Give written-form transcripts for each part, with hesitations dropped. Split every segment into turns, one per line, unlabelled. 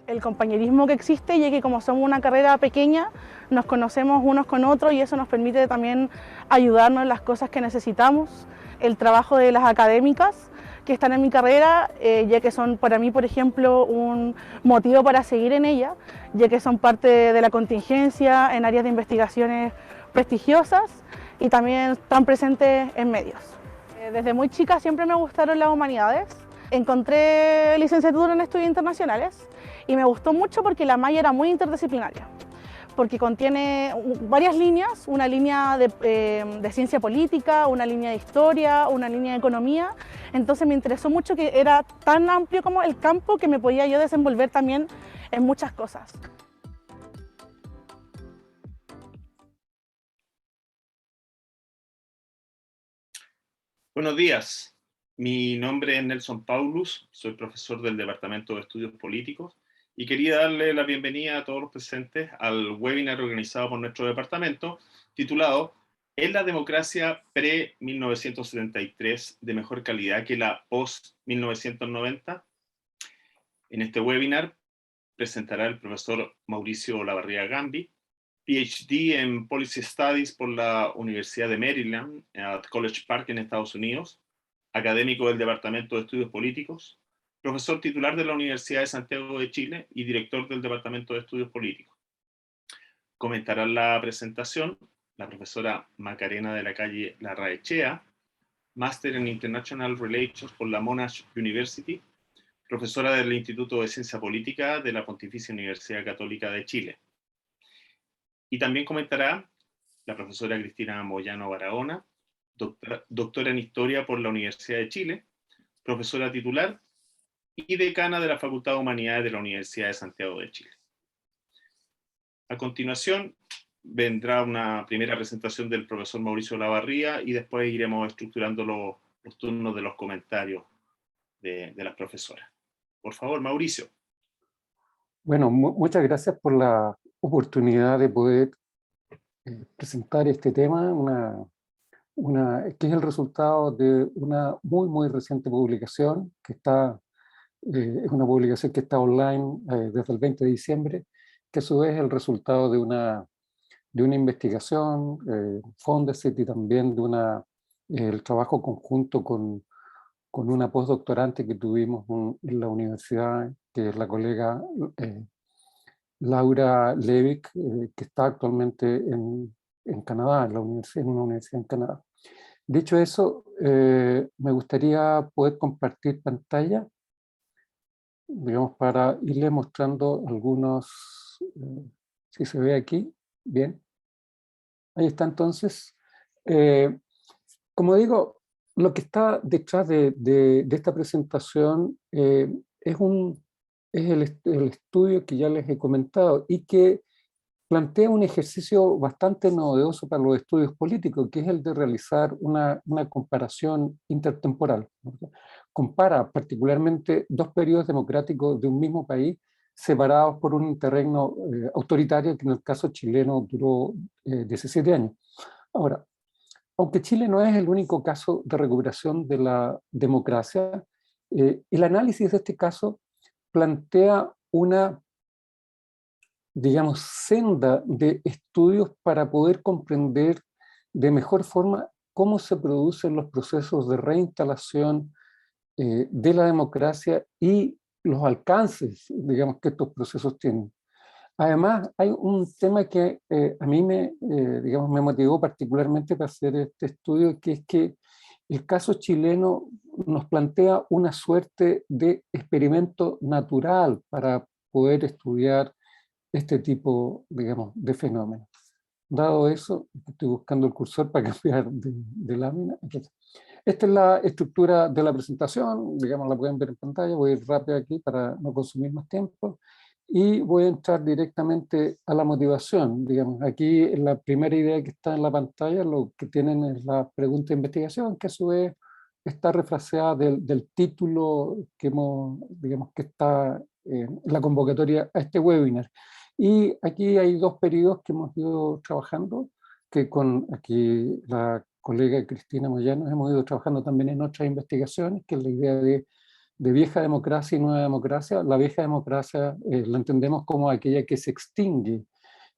el compañerismo que existe, y que como somos una carrera pequeña, nos conocemos unos con otros y eso nos permite también ayudarnos en las cosas que necesitamos. El trabajo de las académicas que están en mi carrera, ya que son para mí, por ejemplo, un motivo para seguir en ella, ya que son parte de la contingencia en áreas de investigaciones prestigiosas y también están presentes en medios. Desde muy chica siempre me gustaron las humanidades. Encontré licenciatura en estudios internacionales y me gustó mucho porque la malla era muy interdisciplinaria, porque contiene varias líneas, una línea de ciencia política, una línea de historia, una línea de economía. Entonces me interesó mucho que era tan amplio como el campo que me podía yo desenvolver también en muchas cosas.
Buenos días, mi nombre es Nelson Paulus, soy profesor del Departamento de Estudios Políticos y quería darle la bienvenida a todos los presentes al webinar organizado por nuestro departamento titulado ¿Es la democracia pre-1973 de mejor calidad que la post-1990? En este webinar presentará el profesor Mauricio Olavarría Gambi, PhD en Policy Studies por la Universidad de Maryland, at College Park en Estados Unidos, académico del Departamento de Estudios Políticos, profesor titular de la Universidad de Santiago de Chile y director del Departamento de Estudios Políticos. Comentará la presentación la profesora Macarena de la Calle Larraechea, máster en International Relations por la Monash University, profesora del Instituto de Ciencia Política de la Pontificia Universidad Católica de Chile. Y también comentará la profesora Cristina Moyano Barahona, doctora en Historia por la Universidad de Chile, profesora titular y decana de la Facultad de Humanidades de la Universidad de Santiago de Chile. A continuación, vendrá una primera presentación del profesor Mauricio Olavarría y después iremos estructurando los turnos de los comentarios de las profesoras. Por favor, Mauricio.
Bueno, muchas gracias por la oportunidad de poder presentar este tema, que es el resultado de una muy reciente publicación, que es una publicación que está online desde el 20 de diciembre, que a su vez es el resultado de una investigación, Fondesit, y también de el trabajo conjunto con una postdoctorante que tuvimos en la universidad, que es la colega Laura Levick, que está actualmente en Canadá, en una universidad en Canadá. Dicho eso, me gustaría poder compartir pantalla, digamos, para irle mostrando algunos, si se ve aquí, bien. Ahí está entonces. Como digo, lo que está detrás de esta presentación es el estudio que ya les he comentado y que plantea un ejercicio bastante novedoso para los estudios políticos, que es el de realizar una comparación intertemporal, ¿no? Compara particularmente dos periodos democráticos de un mismo país separados por un interregno autoritario que en el caso chileno duró 17 años. Ahora, aunque Chile no es el único caso de recuperación de la democracia, el análisis de este caso plantea una, digamos, senda de estudios para poder comprender de mejor forma cómo se producen los procesos de reinstalación de la democracia y los alcances, digamos, que estos procesos tienen. Además, hay un tema que a mí digamos, me motivó particularmente para hacer este estudio, que es que el caso chileno nos plantea una suerte de experimento natural para poder estudiar este tipo, digamos, de fenómenos. Dado eso, estoy buscando el cursor para cambiar de lámina. Aquí está. Esta es la estructura de la presentación, digamos, la pueden ver en pantalla. Voy a ir rápido aquí para no consumir más tiempo. Y voy a entrar directamente a la motivación. Digamos, aquí la primera idea que está en la pantalla, lo que tienen es la pregunta de investigación, que a su vez está refraseada del título digamos, que está en la convocatoria a este webinar. Y aquí hay dos periodos que hemos ido trabajando, que con aquí la colega Cristina Moyano hemos ido trabajando también en otras investigaciones, que es la idea de de vieja democracia y nueva democracia. La vieja democracia la entendemos como aquella que se extingue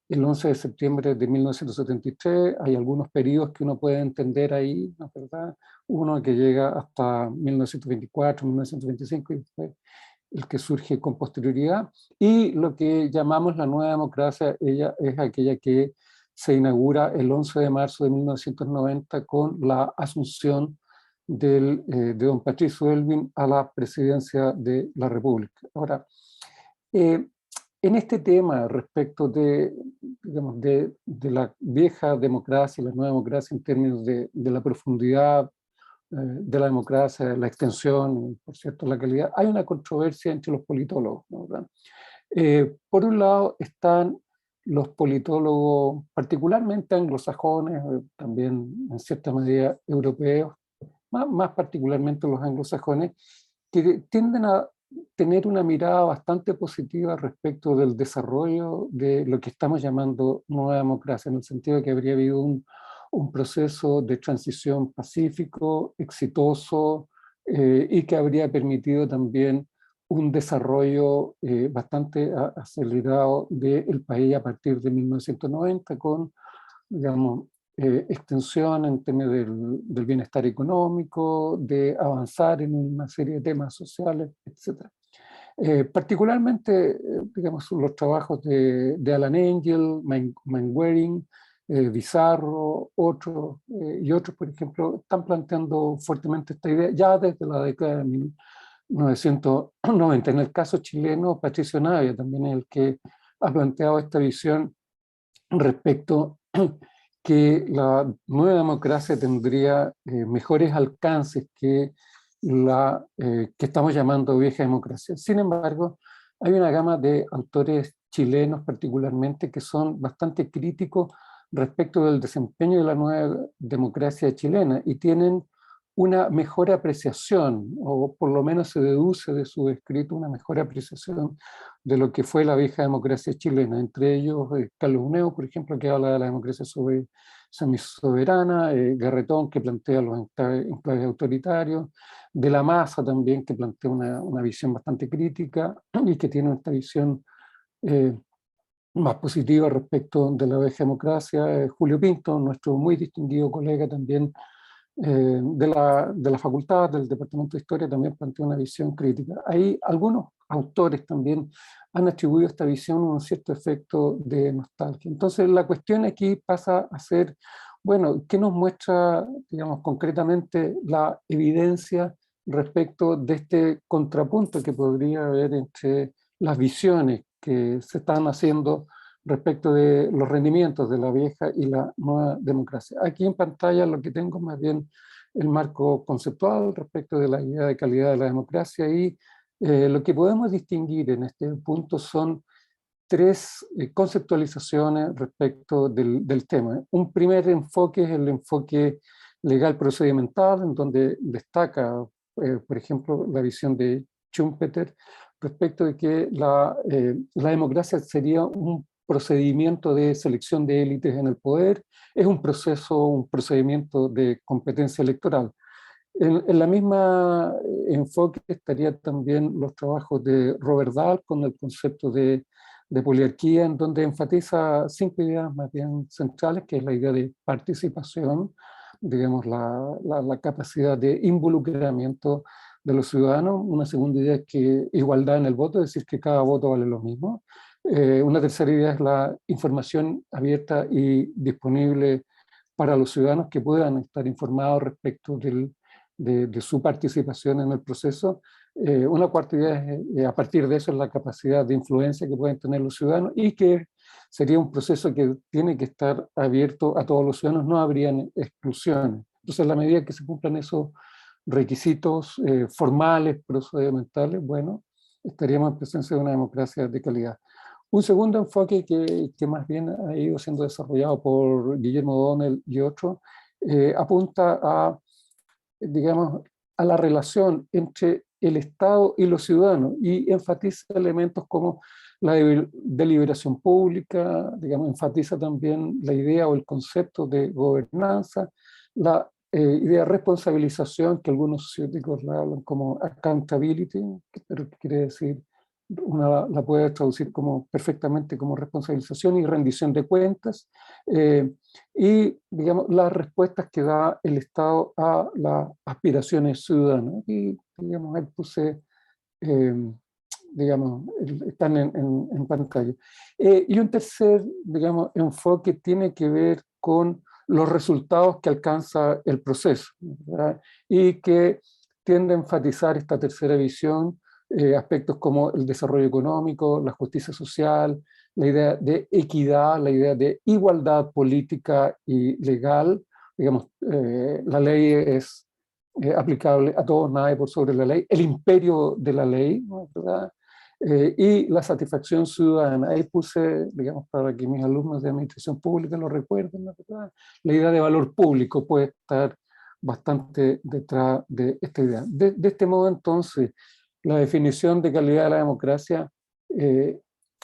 el 11 de septiembre de 1973. Hay algunos periodos que uno puede entender ahí, ¿no es verdad? Uno que llega hasta 1924, 1925 y después el que surge con posterioridad. Y lo que llamamos la nueva democracia, ella es aquella que se inaugura el 11 de marzo de 1990 con la asunción de don Patricio Aylwin a la presidencia de la República. Ahora, en este tema respecto digamos, de la vieja democracia y la nueva democracia en términos de la profundidad de la democracia, la extensión, por cierto, la calidad, hay una controversia entre los politólogos, ¿no? ¿Verdad? Por un lado están los politólogos, particularmente anglosajones, también en cierta medida europeos, más particularmente los anglosajones, que tienden a tener una mirada bastante positiva respecto del desarrollo de lo que estamos llamando nueva democracia, en el sentido de que habría habido un proceso de transición pacífico, exitoso, y que habría permitido también un desarrollo bastante acelerado del país a partir de 1990, con, digamos, extensión en términos del bienestar económico, de avanzar en una serie de temas sociales, etc. Particularmente, digamos, los trabajos de Alan Engel, Mainwaring, Bizarro, otros y otros, por ejemplo, están planteando fuertemente esta idea ya desde la década de 1990. En el caso chileno, Patricio Navia también es el que ha planteado esta visión respecto que la nueva democracia tendría mejores alcances que la que estamos llamando vieja democracia. Sin embargo, hay una gama de autores chilenos particularmente que son bastante críticos respecto del desempeño de la nueva democracia chilena y tienen una mejor apreciación, o por lo menos se deduce de su escrito una mejor apreciación de lo que fue la vieja democracia chilena. Entre ellos, Carlos Uneo, por ejemplo, que habla de la democracia semisoberana, Garretón, que plantea los enclaves autoritarios, de la Masa también, que plantea una visión bastante crítica y que tiene esta visión más positiva respecto de la vieja democracia. Julio Pinto, nuestro muy distinguido colega también de la facultad, del Departamento de Historia, también plantea una visión crítica. Ahí algunos autores también han atribuido a esta visión un cierto efecto de nostalgia. Entonces la cuestión aquí pasa a ser, bueno, ¿qué nos muestra, digamos, concretamente la evidencia respecto de este contrapunto que podría haber entre las visiones que se están haciendo respecto de los rendimientos de la vieja y la nueva democracia? Aquí en pantalla lo que tengo más bien el marco conceptual respecto de la idea de calidad de la democracia, y lo que podemos distinguir en este punto son tres conceptualizaciones respecto del tema. Un primer enfoque es el enfoque legal procedimental, en donde destaca, por ejemplo, la visión de Schumpeter respecto de que la democracia sería un procedimiento de selección de élites en el poder, es un procedimiento de competencia electoral. En la misma enfoque estaría también los trabajos de Robert Dahl con el concepto de poliarquía, en donde enfatiza 5 ideas más bien centrales, que es la idea de participación, digamos, la capacidad de involucramiento de los ciudadanos. Una segunda idea es que igualdad en el voto, es decir, que cada voto vale lo mismo. Una tercera idea es la información abierta y disponible para los ciudadanos, que puedan estar informados respecto de su participación en el proceso. Una cuarta idea es, a partir de eso, es la capacidad de influencia que pueden tener los ciudadanos, y que sería un proceso que tiene que estar abierto a todos los ciudadanos, no habrían exclusiones. Entonces, a la medida que se cumplan esos requisitos formales, procedimentales, bueno, estaríamos en presencia de una democracia de calidad. Un segundo enfoque que más bien ha ido siendo desarrollado por Guillermo O'Donnell y otros, apunta a, digamos, a la relación entre el Estado y los ciudadanos, y enfatiza elementos como la deliberación pública, digamos, enfatiza también la idea o el concepto de gobernanza, la idea de responsabilización, que algunos socióticos la hablan como accountability, pero que quiere decir, la puede traducir como, perfectamente como responsabilización y rendición de cuentas, y digamos, las respuestas que da el Estado a las aspiraciones ciudadanas. Y digamos, ahí puse, digamos, están en pantalla. Y un tercer, digamos, enfoque tiene que ver con los resultados que alcanza el proceso, ¿verdad? Y que tiende a enfatizar esta tercera visión, aspectos como el desarrollo económico, la justicia social, la idea de equidad, la idea de igualdad política y legal. Digamos, la ley es aplicable a todos, nadie por sobre la ley, el imperio de la ley, ¿no? ¿Verdad? Y la satisfacción ciudadana. Ahí puse, digamos, para que mis alumnos de administración pública lo recuerden, ¿no? ¿Verdad? La idea de valor público puede estar bastante detrás de esta idea. De este modo, entonces, la definición de calidad de la democracia es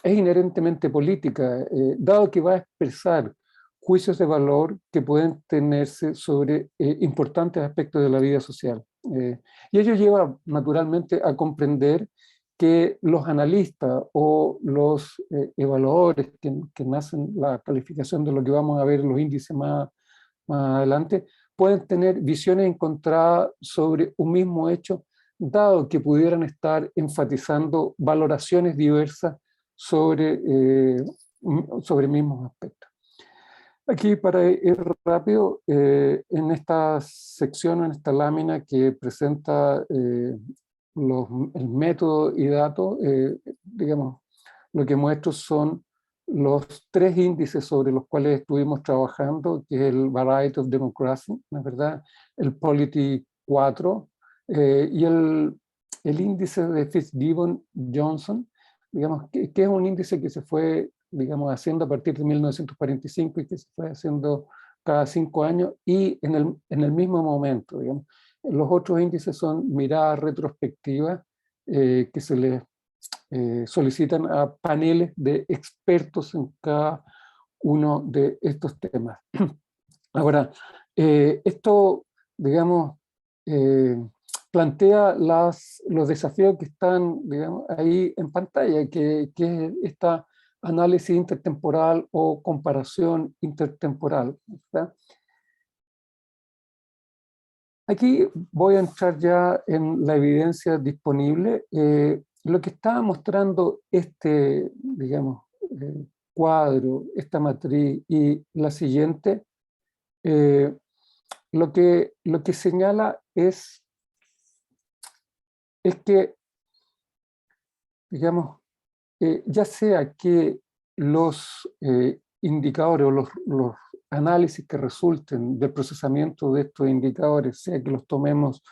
inherentemente política, dado que va a expresar juicios de valor que pueden tenerse sobre importantes aspectos de la vida social. Y ello lleva naturalmente a comprender que los analistas o los evaluadores que nacen la calificación de lo que vamos a ver en los índices más adelante, pueden tener visiones encontradas sobre un mismo hecho, dado que pudieran estar enfatizando valoraciones diversas sobre mismos aspectos. Aquí, para ir rápido, en esta sección, en esta lámina que presenta el método y datos, digamos, lo que muestro son los 3 índices sobre los cuales estuvimos trabajando, que es el Variety of Democracy, ¿no es verdad?, el Polity 4, y el índice de Fitzgibbon-Johnson, digamos, que es un índice que se fue, digamos, haciendo a partir de 1945 y que se fue haciendo cada 5 años y en el mismo momento, digamos. Los otros índices son miradas retrospectivas que se les solicitan a paneles de expertos en cada uno de estos temas. Ahora, esto, digamos, plantea los desafíos que están, digamos, ahí en pantalla, que es esta análisis intertemporal o comparación intertemporal, ¿verdad? Aquí voy a entrar ya en la evidencia disponible. Lo que está mostrando este, digamos, cuadro, esta matriz y la siguiente, lo que señala es que, digamos, ya sea que los indicadores o los análisis que resulten del procesamiento de estos indicadores, sea que los tomemos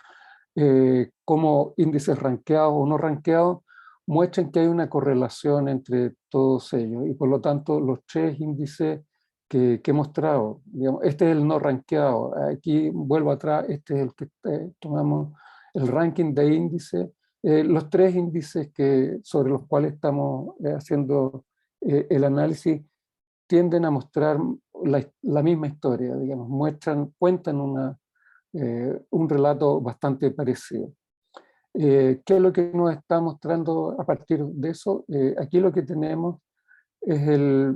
como índices rankeados o no rankeados, muestran que hay una correlación entre todos ellos y por lo tanto los 3 índices que he mostrado, digamos, este es el no rankeado, aquí vuelvo atrás, este es el que tomamos el ranking de índices, los 3 índices sobre los cuales estamos haciendo el análisis tienden a mostrar la misma historia, digamos, cuentan un relato bastante parecido. ¿Qué es lo que nos está mostrando a partir de eso? Aquí lo que tenemos es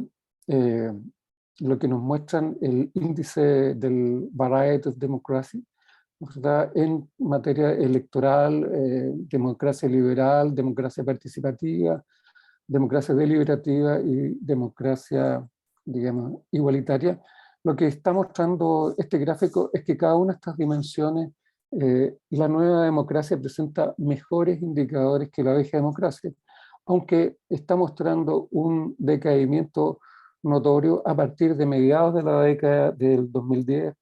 lo que nos muestran el índice del Variety of Democracy, ¿verdad?, en materia electoral, democracia liberal, democracia participativa, democracia deliberativa y democracia, digamos, igualitaria. Lo que está mostrando este gráfico es que cada una de estas dimensiones, la nueva democracia presenta mejores indicadores que la vieja democracia, aunque está mostrando un decaimiento notorio a partir de mediados de la década del 2010,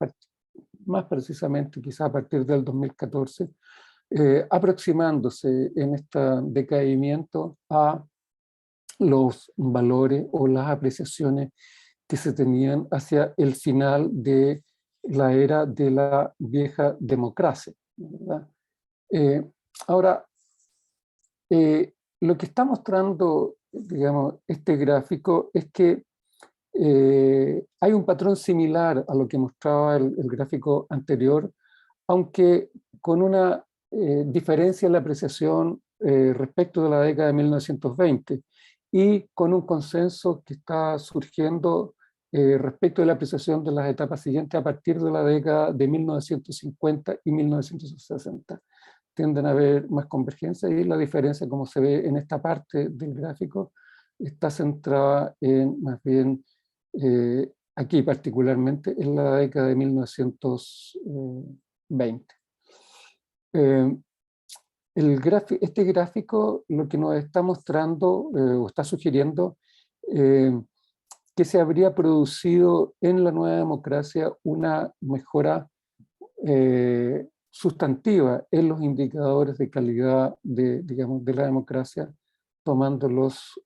más precisamente quizás a partir del 2014, aproximándose en este decaimiento a los valores o las apreciaciones que se tenían hacia el final de la era de la vieja democracia, ¿verdad? Ahora, lo que está mostrando, digamos, este gráfico es que hay un patrón similar a lo que mostraba el gráfico anterior, aunque con una diferencia en la apreciación respecto de la década de 1920 y con un consenso que está surgiendo respecto de la apreciación de las etapas siguientes a partir de la década de 1950 y 1960. Tienden a haber más convergencia y la diferencia, como se ve en esta parte del gráfico, está centrada en más bien aquí particularmente en la década de 1920. Este gráfico lo que nos está mostrando o está sugiriendo que se habría producido en la nueva democracia una mejora sustantiva en los indicadores de calidad digamos, de la democracia, tomando los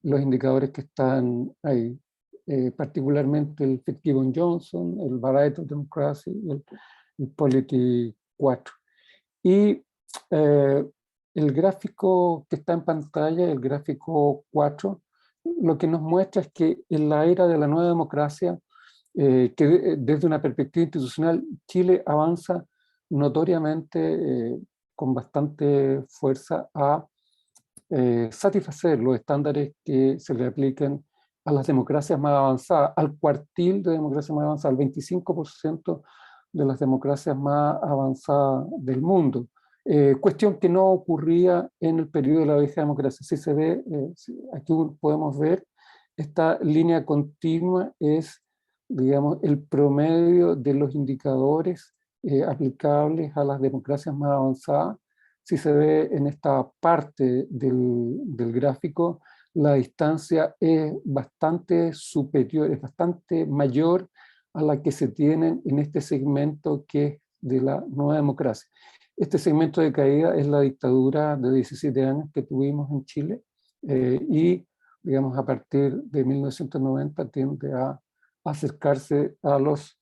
indicadores que están ahí, particularmente el Fitzgibbon-Johnson, el Variety of Democracy y el Polity 4. Y el gráfico que está en pantalla, el gráfico 4, lo que nos muestra es que en la era de la nueva democracia, que desde una perspectiva institucional, Chile avanza notoriamente con bastante fuerza a satisfacer los estándares que se le apliquen a las democracias más avanzadas, al cuartil de democracias más avanzadas, al 25% de las democracias más avanzadas del mundo. Cuestión que no ocurría en el periodo de la vieja democracia. Si se ve, aquí podemos ver, esta línea continua es, digamos, el promedio de los indicadores aplicables a las democracias más avanzadas. Si se ve en esta parte del gráfico, la distancia es bastante superior, es bastante mayor a la que se tienen en este segmento que es de la nueva democracia. Este segmento de caída es la dictadura de 17 años que tuvimos en Chile y, digamos, a partir de 1990 tiende a acercarse a los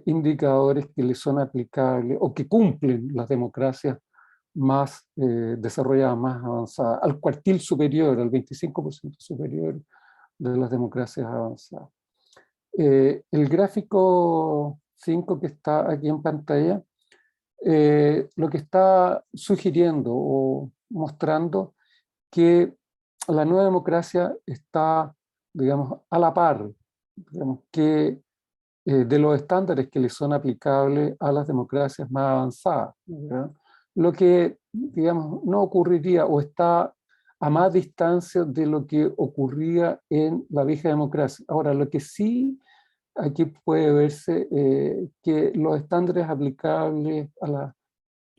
indicadores que le son aplicables o que cumplen las democracias más desarrolladas, más avanzadas, al cuartil superior, al 25% superior de las democracias avanzadas. El gráfico 5 que está aquí en pantalla, lo que está sugiriendo o mostrando que la nueva democracia está, digamos, a la par, digamos, que de los estándares que le son aplicables a las democracias más avanzadas, ¿verdad? Lo que, digamos, no ocurriría o está a más distancia de lo que ocurría en la vieja democracia. Ahora, lo que sí aquí puede verse que los estándares aplicables a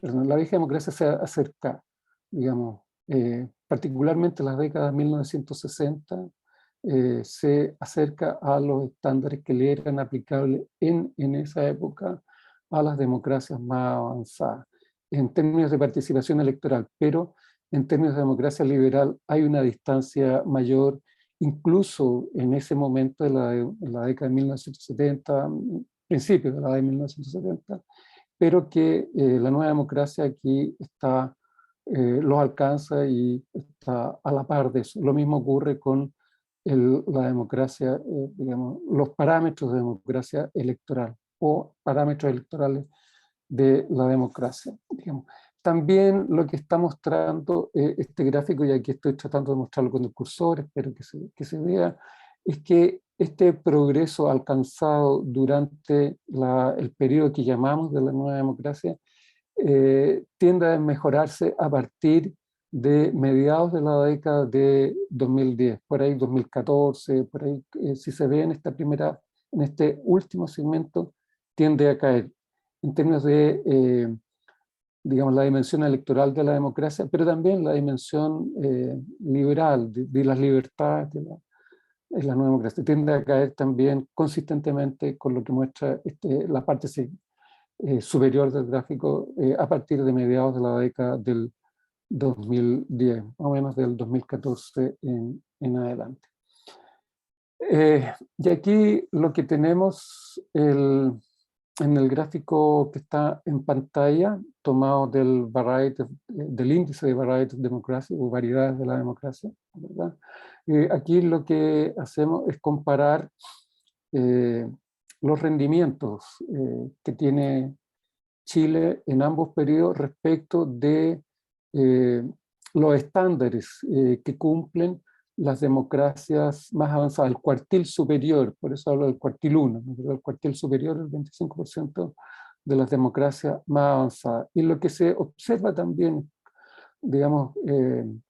la vieja democracia se acerca, digamos, particularmente en las décadas de 1960, se acerca a los estándares que le eran aplicables en esa época a las democracias más avanzadas, en términos de participación electoral, pero en términos de democracia liberal hay una distancia mayor, incluso en ese momento en la década de 1970, principios de la década de 1970, pero que la nueva democracia aquí está, los alcanza y está a la par de eso. Lo mismo ocurre con la democracia, digamos, los parámetros de democracia electoral o parámetros electorales de la democracia, digamos. También lo que está mostrando este gráfico, y aquí estoy tratando de mostrarlo con el cursor, espero que se vea, es que este progreso alcanzado durante el periodo que llamamos de la nueva democracia tiende a mejorarse a partir de mediados de la década de 2010, por ahí 2014, por ahí, si se ve en este último segmento, tiende a caer en términos de, digamos, la dimensión electoral de la democracia, pero también la dimensión liberal, de las libertades de la nueva democracia. Tiende a caer también consistentemente con lo que muestra la parte superior del gráfico a partir de mediados de la década del 2010, más o menos del 2014 en adelante. Y aquí lo que tenemos, en el gráfico que está en pantalla, tomado del índice de Variety of Democracy, o variedades de la democracia, ¿verdad? Aquí lo que hacemos es comparar los rendimientos que tiene Chile en ambos periodos respecto de los estándares que cumplen las democracias más avanzadas, el cuartil superior, por eso hablo del cuartil 1, ¿no? El cuartil superior es el 25% de las democracias más avanzadas. Y lo que se observa también, digamos,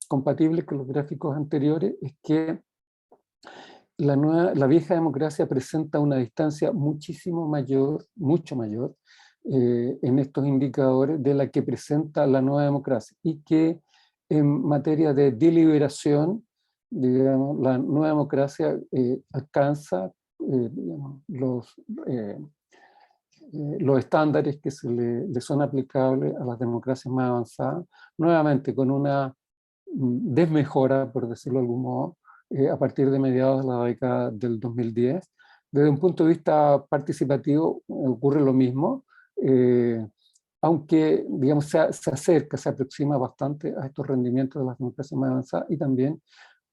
compatible con los gráficos anteriores, es que la vieja democracia presenta una distancia muchísimo mayor, mucho mayor, en estos indicadores de la que presenta la nueva democracia, y que en materia de deliberación, digamos, la nueva democracia alcanza digamos, los estándares que le son aplicables a las democracias más avanzadas, nuevamente con una desmejora, por decirlo de algún modo, a partir de mediados de la década del 2010. Desde un punto de vista participativo ocurre lo mismo, aunque digamos, se acerca, se aproxima bastante a estos rendimientos de las democracias más avanzadas, y también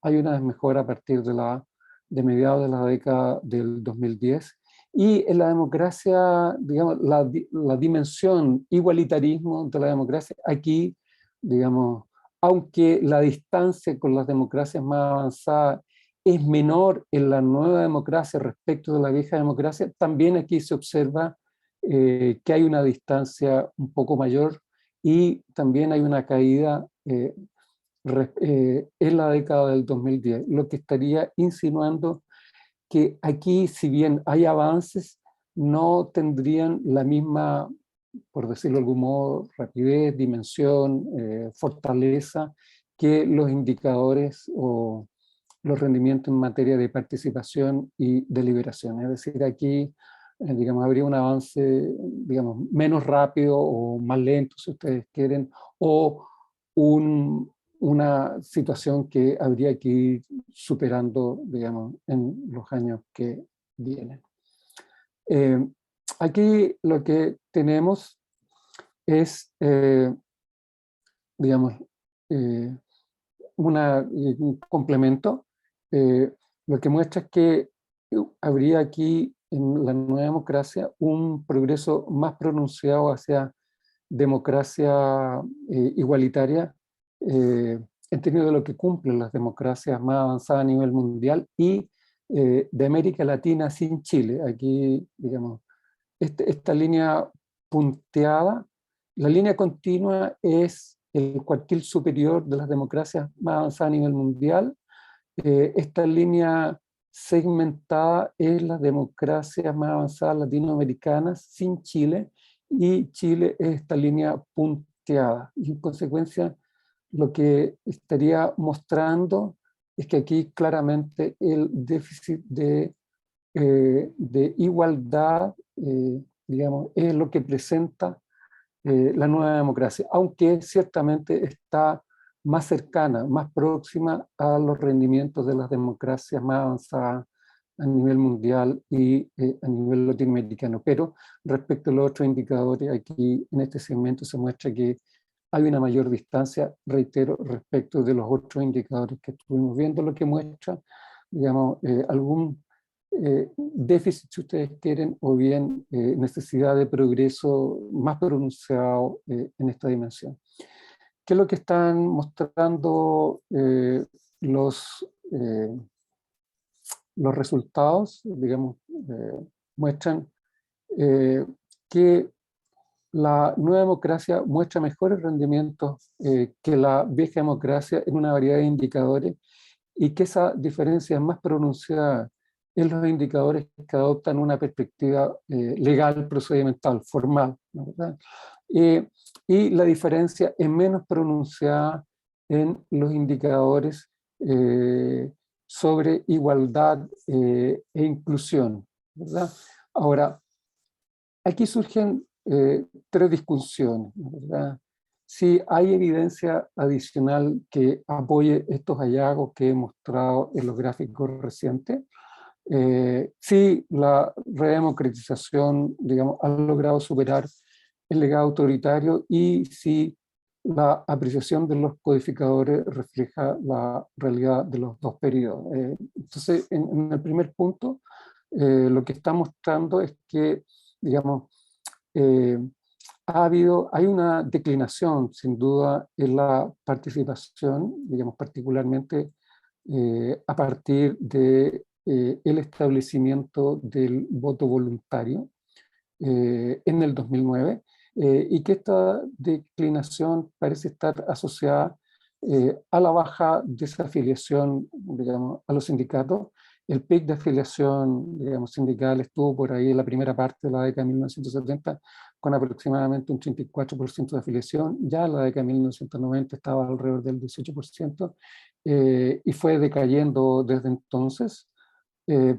hay una desmejora a partir de mediados de la década del 2010. Y en la democracia, digamos, la dimensión igualitarismo de la democracia, aquí, digamos, aunque la distancia con las democracias más avanzadas es menor en la nueva democracia respecto de la vieja democracia, también aquí se observa que hay una distancia un poco mayor, y también hay una caída en la década del 2010, lo que estaría insinuando que aquí, si bien hay avances, no tendrían la misma, por decirlo de algún modo, rapidez, dimensión, fortaleza, que los indicadores o los rendimientos en materia de participación y deliberación. Es decir, aquí, digamos, habría un avance, digamos, menos rápido o más lento, si ustedes quieren, o una situación que habría que ir superando, digamos, en los años que vienen. Aquí lo que tenemos es, digamos, un complemento. Lo que muestra es que habría aquí en la nueva democracia un progreso más pronunciado hacia democracia igualitaria, en términos de lo que cumplen las democracias más avanzadas a nivel mundial, y de América Latina sin Chile. Aquí, digamos, esta línea punteada, la línea continua es el cuartil superior de las democracias más avanzadas a nivel mundial. Esta línea segmentada es las democracias más avanzadas latinoamericanas sin Chile, y Chile es esta línea punteada. Y en consecuencia, lo que estaría mostrando es que aquí claramente el déficit de igualdad, digamos, es lo que presenta la nueva democracia, aunque ciertamente está más cercana, más próxima a los rendimientos de las democracias más avanzadas a nivel mundial y a nivel latinoamericano. Pero respecto a los otros indicadores, aquí en este segmento se muestra que hay una mayor distancia, reitero, respecto de los otros indicadores que estuvimos viendo, lo que muestra, digamos, algún déficit, si ustedes quieren, o bien necesidad de progreso más pronunciado en esta dimensión. ¿Qué es lo que están mostrando los resultados? Digamos, muestran que la nueva democracia muestra mejores rendimientos que la vieja democracia en una variedad de indicadores, y que esa diferencia es más pronunciada en los indicadores que adoptan una perspectiva legal, procedimental, formal, ¿verdad? Y la diferencia es menos pronunciada en los indicadores sobre igualdad e inclusión, ¿verdad? Ahora, aquí surgen tres discusiones, ¿verdad? Si hay evidencia adicional que apoye estos hallazgos que he mostrado en los gráficos recientes, Sí, la redemocratización, digamos, ha logrado superar el legado autoritario y sí, la apreciación de los codificadores refleja la realidad de los dos periodos. Entonces, en el primer punto, lo que está mostrando es que, digamos, eh, hay una declinación, sin duda, en la participación, digamos, particularmente a partir de el establecimiento del voto voluntario en el 2009, y que esta declinación parece estar asociada a la baja desafiliación, digamos, a los sindicatos. El pic de afiliación, digamos, sindical estuvo por ahí en la primera parte de la década de 1970 con aproximadamente un 34% de afiliación. Ya en la década de 1990 estaba alrededor del 18%, y fue decayendo desde entonces.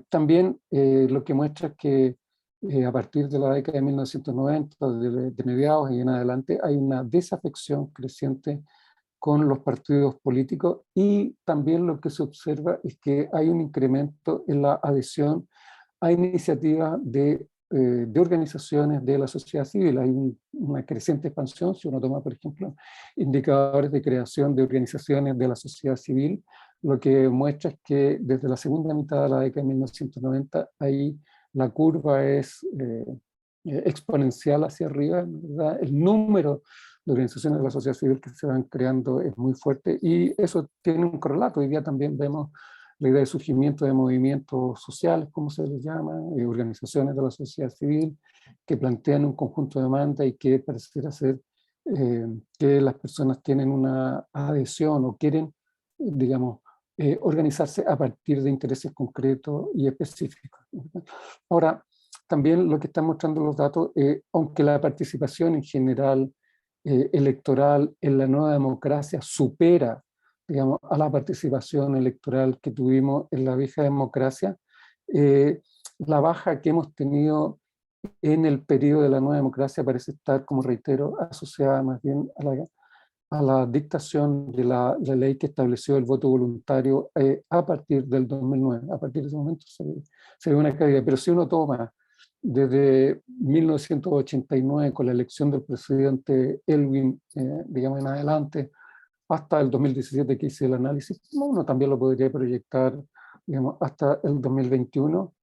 También lo que muestra es que a partir de la década de 1990, de mediados y en adelante, hay una desafección creciente con los partidos políticos, y también lo que se observa es que hay un incremento en la adhesión a iniciativas de organizaciones de la sociedad civil. Hay una creciente expansión, si uno toma, por ejemplo, indicadores de creación de organizaciones de la sociedad civil, lo que muestra es que desde la segunda mitad de la década de 1990, ahí la curva es exponencial hacia arriba, ¿verdad? El número de organizaciones de la sociedad civil que se van creando es muy fuerte, y eso tiene un correlato. Hoy día también vemos la idea de surgimiento de movimientos sociales, como se les llama, organizaciones de la sociedad civil que plantean un conjunto de demandas y que pareciera ser que las personas tienen una adhesión o quieren, digamos, organizarse a partir de intereses concretos y específicos. Ahora, también lo que están mostrando los datos, aunque la participación en general electoral en la nueva democracia supera, digamos, a la participación electoral que tuvimos en la vieja democracia, la baja que hemos tenido en el periodo de la nueva democracia parece estar, como reitero, asociada más bien a la dictación de la ley que estableció el voto voluntario a partir del 2009. A partir de ese momento se ve una caída, pero si uno toma desde 1989, con la elección del presidente Elwin, digamos en adelante, hasta el 2017 que hice el análisis, uno también lo podría proyectar, digamos, hasta el 2021,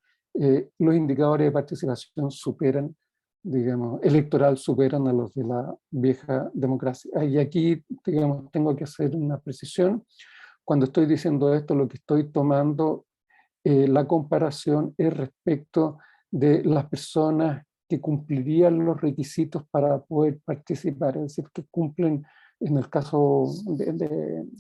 los indicadores de participación superan, digamos, electoral superan a los de la vieja democracia. Y aquí, digamos, tengo que hacer una precisión. Cuando estoy diciendo esto, lo que estoy tomando, la comparación es respecto de las personas que cumplirían los requisitos para poder participar, es decir, que cumplen, en el caso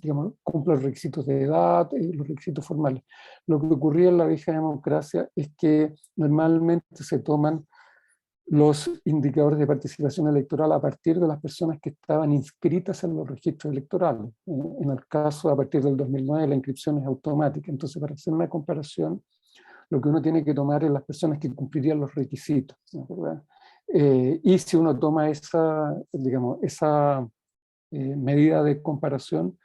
digamos, cumplen los requisitos de edad y los requisitos formales. Lo que ocurría en la vieja democracia es que normalmente se toman los indicadores de participación electoral a partir de las personas que estaban inscritas en los registros electorales. En el caso, a partir del 2009, la inscripción es automática. Entonces, para hacer una comparación, lo que uno tiene que tomar es las personas que cumplirían los requisitos, ¿verdad? Y si uno toma esa, digamos, esa medida de comparación,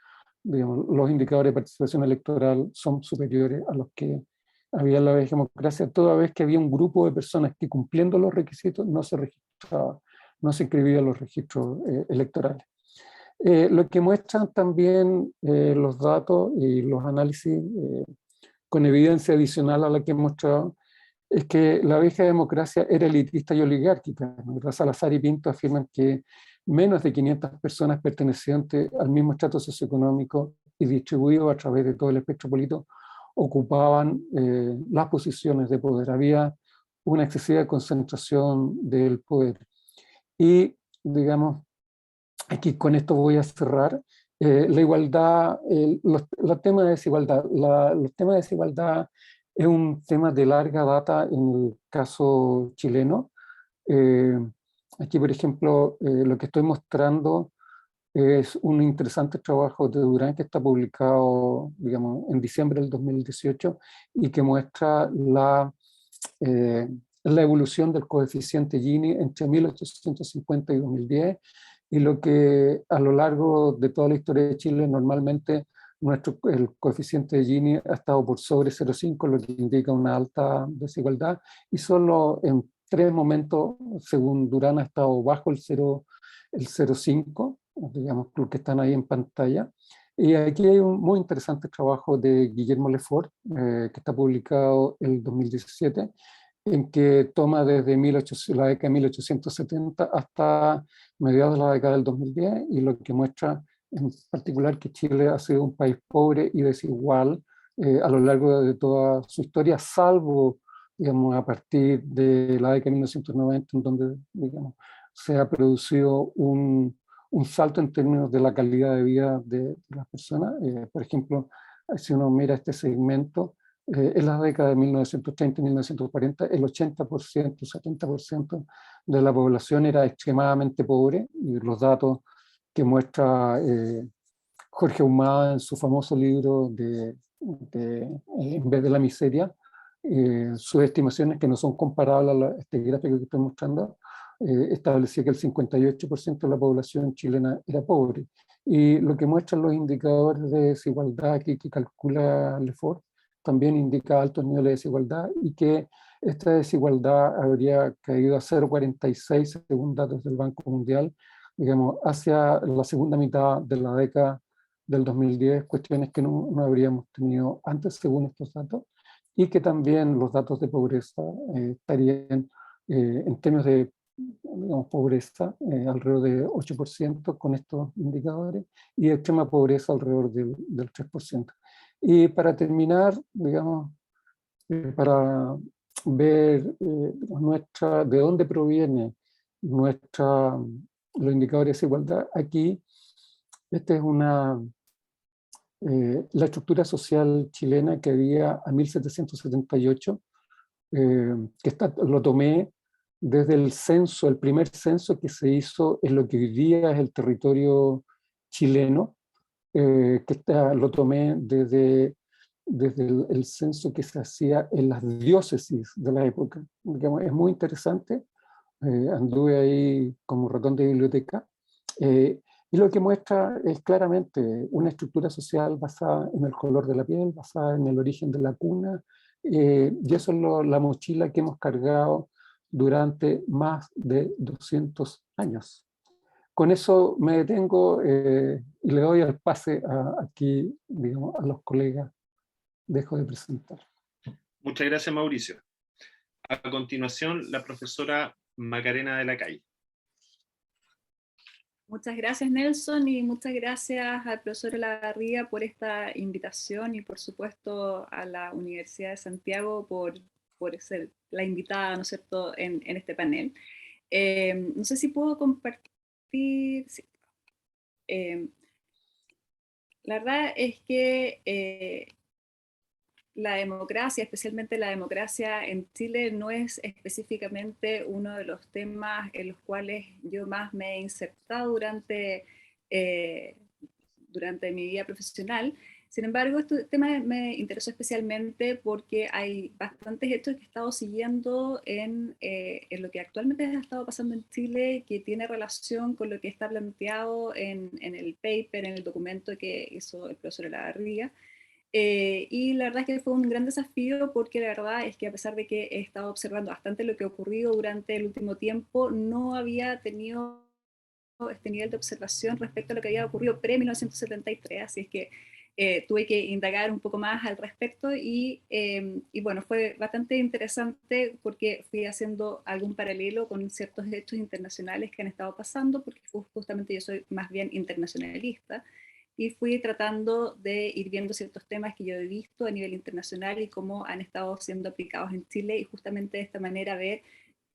digamos, los indicadores de participación electoral son superiores a los que había en la vieja democracia, toda vez que había un grupo de personas que, cumpliendo los requisitos, no se registraba, no se inscribía en los registros electorales. Lo que muestran también los datos y los análisis con evidencia adicional a la que he mostrado, es que la vieja democracia era elitista y oligárquica, ¿no? Salazar y Pinto afirman que menos de 500 personas pertenecientes al mismo estrato socioeconómico y distribuidos a través de todo el espectro político ocupaban las posiciones de poder. Había una excesiva concentración del poder. Y, digamos, aquí con esto voy a cerrar. La igualdad, los temas de desigualdad. Los temas de desigualdad es un tema de larga data en el caso chileno. Aquí, por ejemplo, lo que estoy mostrando es un interesante trabajo de Durán que está publicado, digamos, en diciembre del 2018 y que muestra la evolución del coeficiente Gini entre 1850 y 2010, y lo que a lo largo de toda la historia de Chile normalmente el coeficiente de Gini ha estado por sobre 0,5, lo que indica una alta desigualdad, y solo en 3 momentos, según Durán, ha estado bajo el 0,5, digamos, los que están ahí en pantalla. Y aquí hay un muy interesante trabajo de Guillermo Lefort, que está publicado en el 2017, en que toma desde la década de 1870 hasta mediados de la década del 2010, y lo que muestra en particular que Chile ha sido un país pobre y desigual a lo largo de toda su historia, salvo, digamos, a partir de la década de 1990, en donde, digamos, se ha producido un salto en términos de la calidad de vida de las personas. Por ejemplo, si uno mira este segmento, en la década de 1930 y 1940, el 80%, 70% de la población era extremadamente pobre, y los datos que muestra Jorge Ahumada en su famoso libro En vez de la miseria, sus estimaciones, que no son comparables a este gráfico que estoy mostrando, establecía que el 58% de la población chilena era pobre. Y lo que muestran los indicadores de desigualdad aquí que calcula Lefort también indica altos niveles de desigualdad, y que esta desigualdad habría caído a 0,46 según datos del Banco Mundial, digamos, hacia la segunda mitad de la década del 2010, cuestiones que no habríamos tenido antes según estos datos, y que también los datos de pobreza estarían en términos de, digamos, pobreza alrededor de 8% con estos indicadores, y extrema pobreza alrededor del 3%. Y para terminar, digamos, para ver de dónde proviene los indicadores de desigualdad, aquí esta es la estructura social chilena que había a 1778, lo tomé desde el censo, el primer censo que se hizo en lo que hoy día es el territorio chileno, lo tomé desde el censo que se hacía en las diócesis de la época. Digamos, es muy interesante. Anduve ahí como ratón de biblioteca, y lo que muestra es claramente una estructura social basada en el color de la piel, basada en el origen de la cuna, y eso es la mochila que hemos cargado durante más de 200 años. Con eso me detengo y le doy el pase aquí, digamos, a los colegas. Dejo de presentar.
Muchas gracias, Mauricio. A continuación, la profesora Macarena de la Calle.
Muchas gracias, Nelson, y muchas gracias al profesor Olavarría por esta invitación, y por supuesto a la Universidad de Santiago por ser la invitada, ¿no es cierto?, en este panel. No sé si puedo compartir. Sí. La verdad es que la democracia, especialmente la democracia en Chile, no es específicamente uno de los temas en los cuales yo más me he insertado durante mi vida profesional. Sin embargo, este tema me interesó especialmente porque hay bastantes hechos que he estado siguiendo en lo que actualmente ha estado pasando en Chile, que tiene relación con lo que está planteado en el paper, en el documento que hizo el profesor Olavarría. Y la verdad es que fue un gran desafío, porque la verdad es que, a pesar de que he estado observando bastante lo que ha ocurrido durante el último tiempo, no había tenido este nivel de observación respecto a lo que había ocurrido pre-1973, así es que tuve que indagar un poco más al respecto, y bueno, fue bastante interesante porque fui haciendo algún paralelo con ciertos hechos internacionales que han estado pasando, porque justamente yo soy más bien internacionalista, y fui tratando de ir viendo ciertos temas que yo he visto a nivel internacional y cómo han estado siendo aplicados en Chile, y justamente de esta manera ver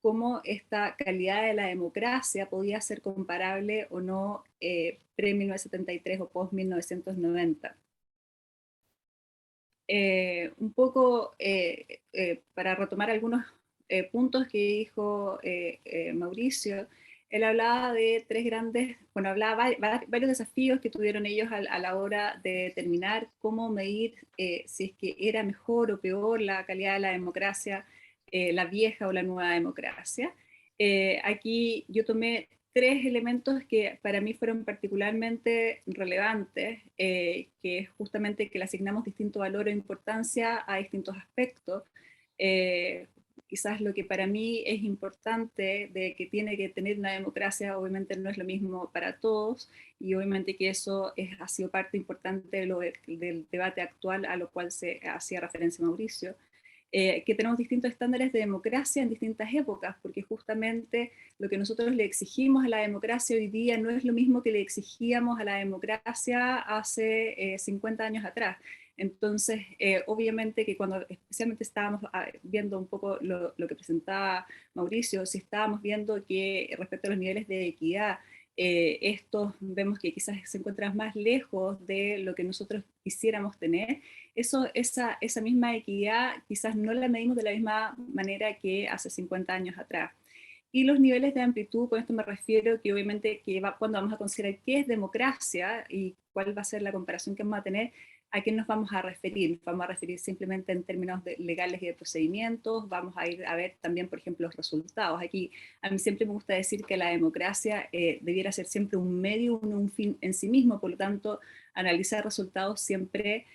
cómo esta calidad de la democracia podía ser comparable o no pre-1973 o post-1990. Un poco para retomar algunos puntos que dijo Mauricio. Él hablaba de hablaba varios desafíos que tuvieron ellos a la hora de determinar cómo medir si es que era mejor o peor la calidad de la democracia, la vieja o la nueva democracia. Aquí yo tomé tres elementos que para mí fueron particularmente relevantes, que es justamente que le asignamos distinto valor o importancia a distintos aspectos. Quizás lo que para mí es importante de que tiene que tener una democracia, obviamente no es lo mismo para todos, y obviamente que eso ha sido parte importante del debate actual a lo cual se hacía referencia Mauricio. Que tenemos distintos estándares de democracia en distintas épocas, porque justamente lo que nosotros le exigimos a la democracia hoy día no es lo mismo que le exigíamos a la democracia hace 50 años atrás. Entonces, obviamente que cuando especialmente estábamos viendo un poco lo que presentaba Mauricio, si estábamos viendo que respecto a los niveles de equidad, estos vemos que quizás se encuentran más lejos de lo que nosotros quisiéramos tener, esa misma equidad quizás no la medimos de la misma manera que hace 50 años atrás. Y los niveles de amplitud, con esto me refiero que obviamente cuando vamos a considerar qué es democracia y cuál va a ser la comparación que vamos a tener, ¿a qué nos vamos a referir? ¿Nos vamos a referir simplemente en términos legales y de procedimientos? ¿Vamos a ir a ver también, por ejemplo, los resultados? Aquí a mí siempre me gusta decir que la democracia debiera ser siempre un medio, un fin en sí mismo, por lo tanto, analizar resultados siempre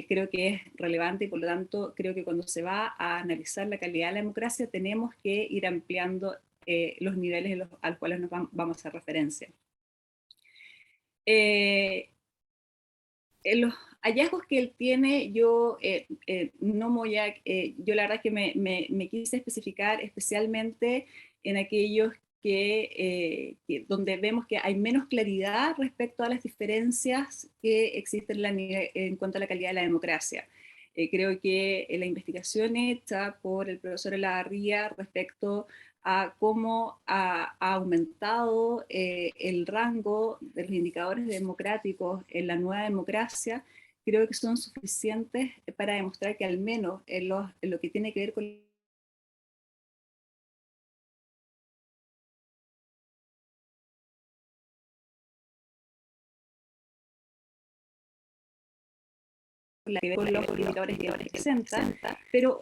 creo que es relevante y por lo tanto creo que cuando se va a analizar la calidad de la democracia tenemos que ir ampliando los niveles a los cuales nos vamos a hacer referencia. Los hallazgos que él tiene, yo no voy a, yo la verdad es que me quise especificar especialmente en aquellos donde vemos que hay menos claridad respecto a las diferencias que existen en cuanto a la calidad de la democracia. Creo que la investigación hecha por el profesor Olavarría respecto a cómo ha aumentado el rango de los indicadores democráticos en la nueva democracia, creo que son suficientes para demostrar que al menos en lo que tiene que ver con los indicadores que presentan, pero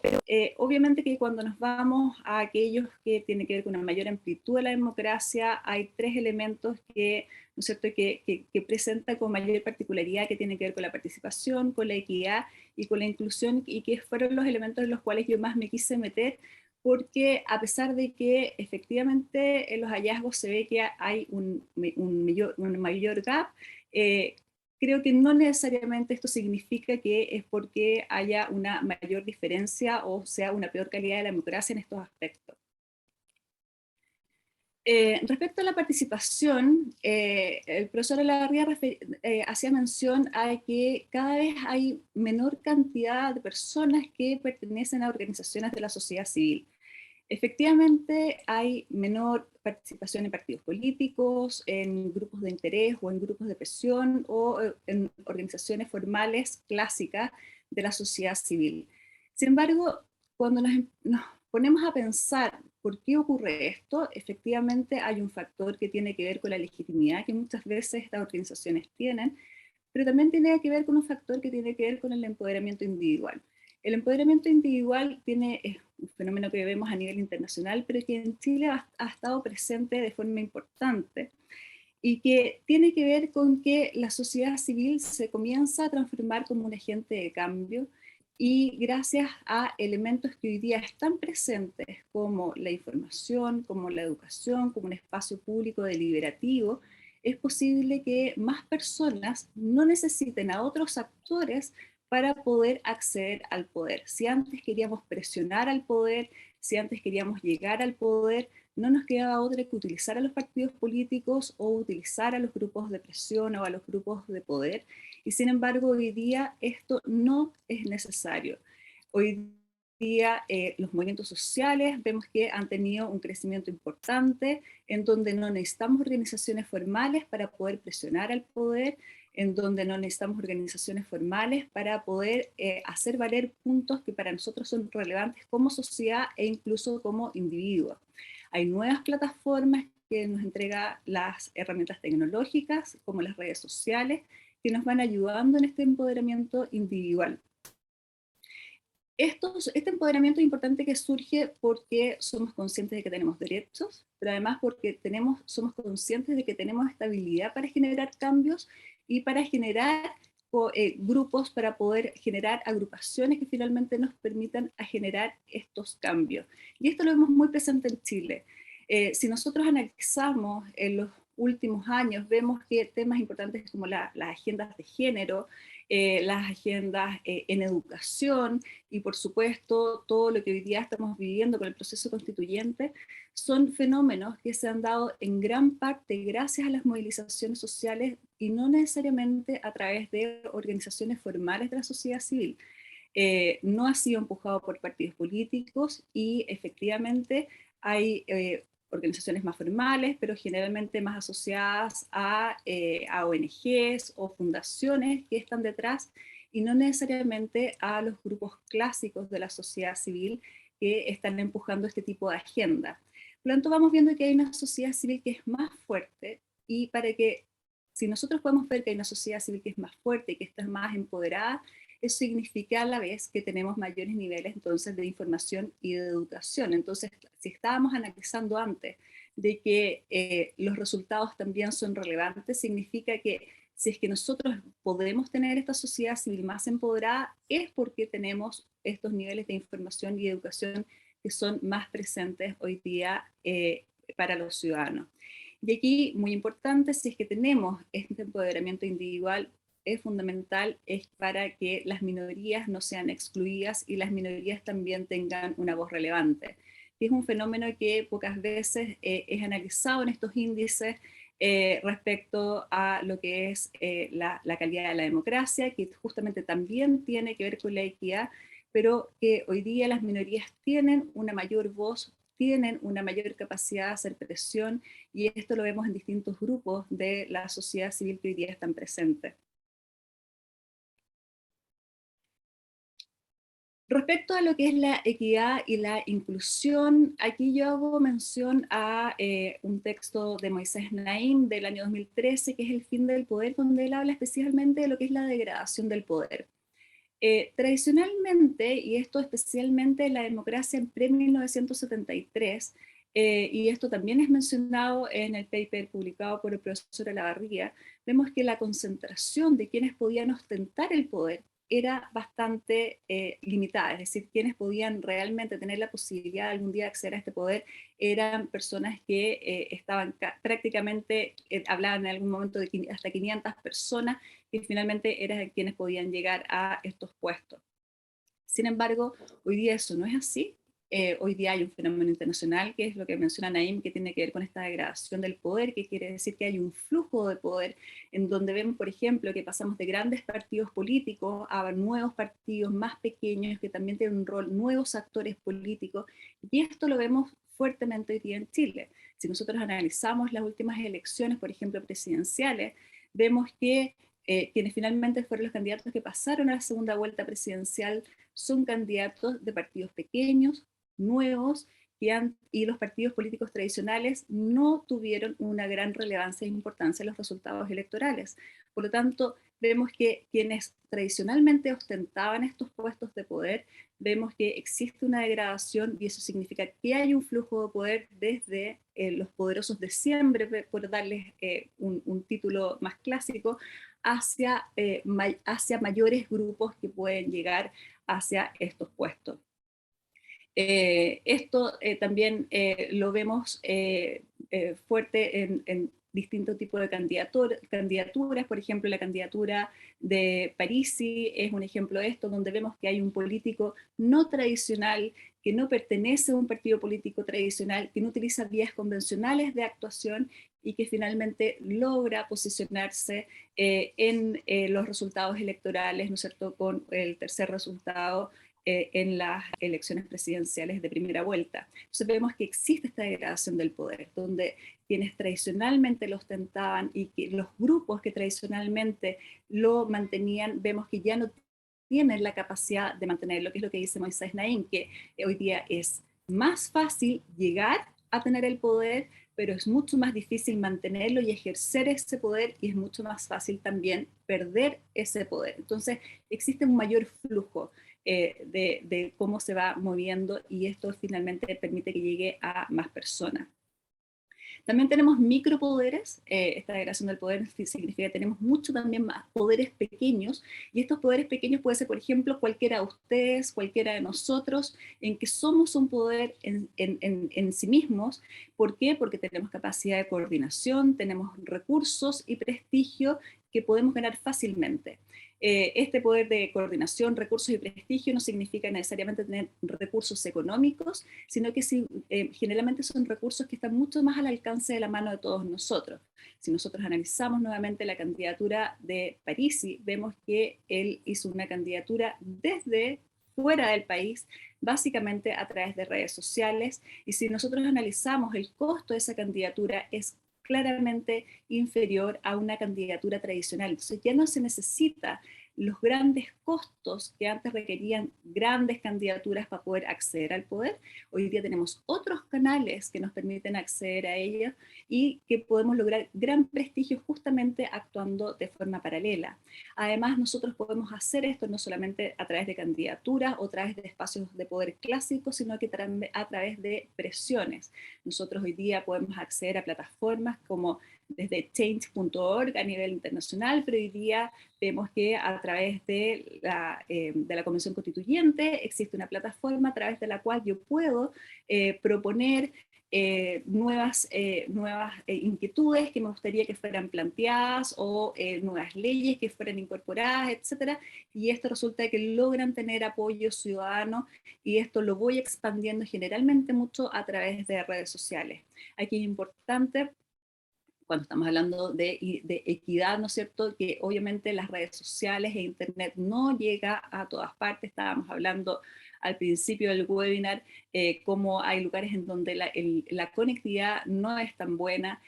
obviamente que cuando nos vamos a aquellos que tienen que ver con una mayor amplitud de la democracia, hay tres elementos que, ¿no es cierto?, que presentan con mayor particularidad, que tienen que ver con la participación, con la equidad y con la inclusión, y que fueron los elementos en los cuales yo más me quise meter, porque a pesar de que efectivamente en los hallazgos se ve que hay un mayor gap, creo que no necesariamente esto significa que es porque haya una mayor diferencia o sea una peor calidad de la democracia en estos aspectos. Respecto a la participación, el profesor Olavarría hacía mención a que cada vez hay menor cantidad de personas que pertenecen a organizaciones de la sociedad civil. Efectivamente, hay menor participación en partidos políticos, en grupos de interés o en grupos de presión o en organizaciones formales clásicas de la sociedad civil. Sin embargo, cuando nos ponemos a pensar por qué ocurre esto, efectivamente hay un factor que tiene que ver con la legitimidad que muchas veces estas organizaciones tienen, pero también tiene que ver con un factor que tiene que ver con el empoderamiento individual. El empoderamiento individual es un fenómeno que vemos a nivel internacional, pero que en Chile ha estado presente de forma importante y que tiene que ver con que la sociedad civil se comienza a transformar como un agente de cambio y gracias a elementos que hoy día están presentes como la información, como la educación, como un espacio público deliberativo, es posible que más personas no necesiten a otros actores para poder acceder al poder. Si antes queríamos presionar al poder, si antes queríamos llegar al poder, no nos quedaba otra que utilizar a los partidos políticos o utilizar a los grupos de presión o a los grupos de poder. Y sin embargo, hoy día esto no es necesario. Hoy día los movimientos sociales vemos que han tenido un crecimiento importante, en donde no necesitamos organizaciones formales para poder presionar al poder, en donde no necesitamos organizaciones formales para poder hacer valer puntos que para nosotros son relevantes como sociedad e incluso como individuos. Hay nuevas plataformas que nos entregan las herramientas tecnológicas, como las redes sociales, que nos van ayudando en este empoderamiento individual. Este empoderamiento es importante que surge porque somos conscientes de que tenemos derechos, pero además porque somos conscientes de que tenemos estabilidad para generar cambios y para generar grupos, para poder generar agrupaciones que finalmente nos permitan a generar estos cambios. Y esto lo vemos muy presente en Chile. Si nosotros analizamos en los últimos años, vemos que temas importantes como las agendas de género, las agendas en educación y por supuesto todo lo que hoy día estamos viviendo con el proceso constituyente, son fenómenos que se han dado en gran parte gracias a las movilizaciones sociales y no necesariamente a través de organizaciones formales de la sociedad civil. No ha sido empujado por partidos políticos y efectivamente hay organizaciones más formales, pero generalmente más asociadas a ONGs o fundaciones que están detrás y no necesariamente a los grupos clásicos de la sociedad civil que están empujando este tipo de agenda. Por lo tanto, vamos viendo que hay una sociedad civil que es más fuerte y si nosotros podemos ver que hay una sociedad civil que es más fuerte y que está más empoderada, eso significa a la vez que tenemos mayores niveles entonces de información y de educación. Entonces, si estábamos analizando antes de que los resultados también son relevantes, significa que si es que nosotros podemos tener esta sociedad civil más empoderada, es porque tenemos estos niveles de información y educación que son más presentes hoy día para los ciudadanos. Y aquí, muy importante, si es que tenemos este empoderamiento individual, es fundamental, es para que las minorías no sean excluidas y las minorías también tengan una voz relevante. Es un fenómeno que pocas veces es analizado en estos índices respecto a lo que es la calidad de la democracia, que justamente también tiene que ver con la equidad, pero que hoy día las minorías tienen una mayor voz, tienen una mayor capacidad de hacer presión, y esto lo vemos en distintos grupos de la sociedad civil que hoy día están presentes. Respecto a lo que es la equidad y la inclusión, aquí yo hago mención a un texto de Moisés Naim del año 2013, que es El fin del poder, donde él habla especialmente de lo que es la degradación del poder. Tradicionalmente, y esto especialmente en la democracia en pre-1973, y esto también es mencionado en el paper publicado por el profesor Olavarría, vemos que la concentración de quienes podían ostentar el poder era bastante limitada, es decir, quienes podían realmente tener la posibilidad de algún día acceder a este poder eran personas que estaban prácticamente, hablaban en algún momento de hasta 500 personas, que finalmente eran quienes podían llegar a estos puestos. Sin embargo, hoy día eso no es así. Hoy día hay un fenómeno internacional, que es lo que menciona Naim, que tiene que ver con esta degradación del poder, que quiere decir que hay un flujo de poder en donde vemos, por ejemplo, que pasamos de grandes partidos políticos a nuevos partidos más pequeños que también tienen un rol, nuevos actores políticos, y esto lo vemos fuertemente hoy día en Chile. Si nosotros analizamos las últimas elecciones, por ejemplo, presidenciales, vemos que quienes finalmente fueron los candidatos que pasaron a la segunda vuelta presidencial son candidatos de partidos pequeños, nuevos, y los partidos políticos tradicionales no tuvieron una gran relevancia e importancia en los resultados electorales. Por lo tanto, vemos que quienes tradicionalmente ostentaban estos puestos de poder, vemos que existe una degradación, y eso significa que hay un flujo de poder desde los poderosos de siempre, por darles un título más clásico, hacia mayores grupos que pueden llegar hacia estos puestos. Esto también lo vemos fuerte en distintos tipos de candidaturas. Por ejemplo, la candidatura de Parisi es un ejemplo de esto, donde vemos que hay un político no tradicional, que no pertenece a un partido político tradicional, que no utiliza vías convencionales de actuación y que finalmente logra posicionarse en los resultados electorales, ¿no es cierto?, con el tercer resultado en las elecciones presidenciales de primera vuelta. Entonces vemos que existe esta degradación del poder, donde quienes tradicionalmente lo ostentaban y que los grupos que tradicionalmente lo mantenían, vemos que ya no tienen la capacidad de mantenerlo, que es lo que dice Moisés Naim, que hoy día es más fácil llegar a tener el poder, pero es mucho más difícil mantenerlo y ejercer ese poder, y es mucho más fácil también perder ese poder. Entonces existe un mayor flujo. de cómo se va moviendo, y esto finalmente permite que llegue a más personas. También tenemos micropoderes. Esta delegación del poder significa que tenemos mucho también más poderes pequeños, y estos poderes pequeños puede ser, por ejemplo, cualquiera de ustedes, cualquiera de nosotros, en que somos un poder en sí mismos. ¿Por qué? Porque tenemos capacidad de coordinación, tenemos recursos y prestigio que podemos ganar fácilmente. Este poder de coordinación, recursos y prestigio no significa necesariamente tener recursos económicos, sino que generalmente son recursos que están mucho más al alcance de la mano de todos nosotros. Si nosotros analizamos nuevamente la candidatura de Parisi, vemos que él hizo una candidatura desde fuera del país, básicamente a través de redes sociales, y si nosotros analizamos el costo de esa candidatura, es claramente inferior a una candidatura tradicional. Entonces ya no se necesita los grandes costos que antes requerían grandes candidaturas para poder acceder al poder. Hoy día tenemos otros canales que nos permiten acceder a ellos y que podemos lograr gran prestigio justamente actuando de forma paralela. Además, nosotros podemos hacer esto no solamente a través de candidaturas o a través de espacios de poder clásicos, sino que a través de presiones. Nosotros hoy día podemos acceder a plataformas como desde change.org a nivel internacional, pero hoy día vemos que a través de la Convención Constituyente existe una plataforma a través de la cual yo puedo proponer nuevas inquietudes que me gustaría que fueran planteadas, o nuevas leyes que fueran incorporadas, etcétera, y esto resulta que logran tener apoyo ciudadano, y esto lo voy expandiendo generalmente mucho a través de redes sociales. Aquí es importante, cuando estamos hablando de equidad, ¿no es cierto?, que obviamente las redes sociales e internet no llega a todas partes. Estábamos hablando al principio del webinar cómo hay lugares en donde la conectividad no es tan buena.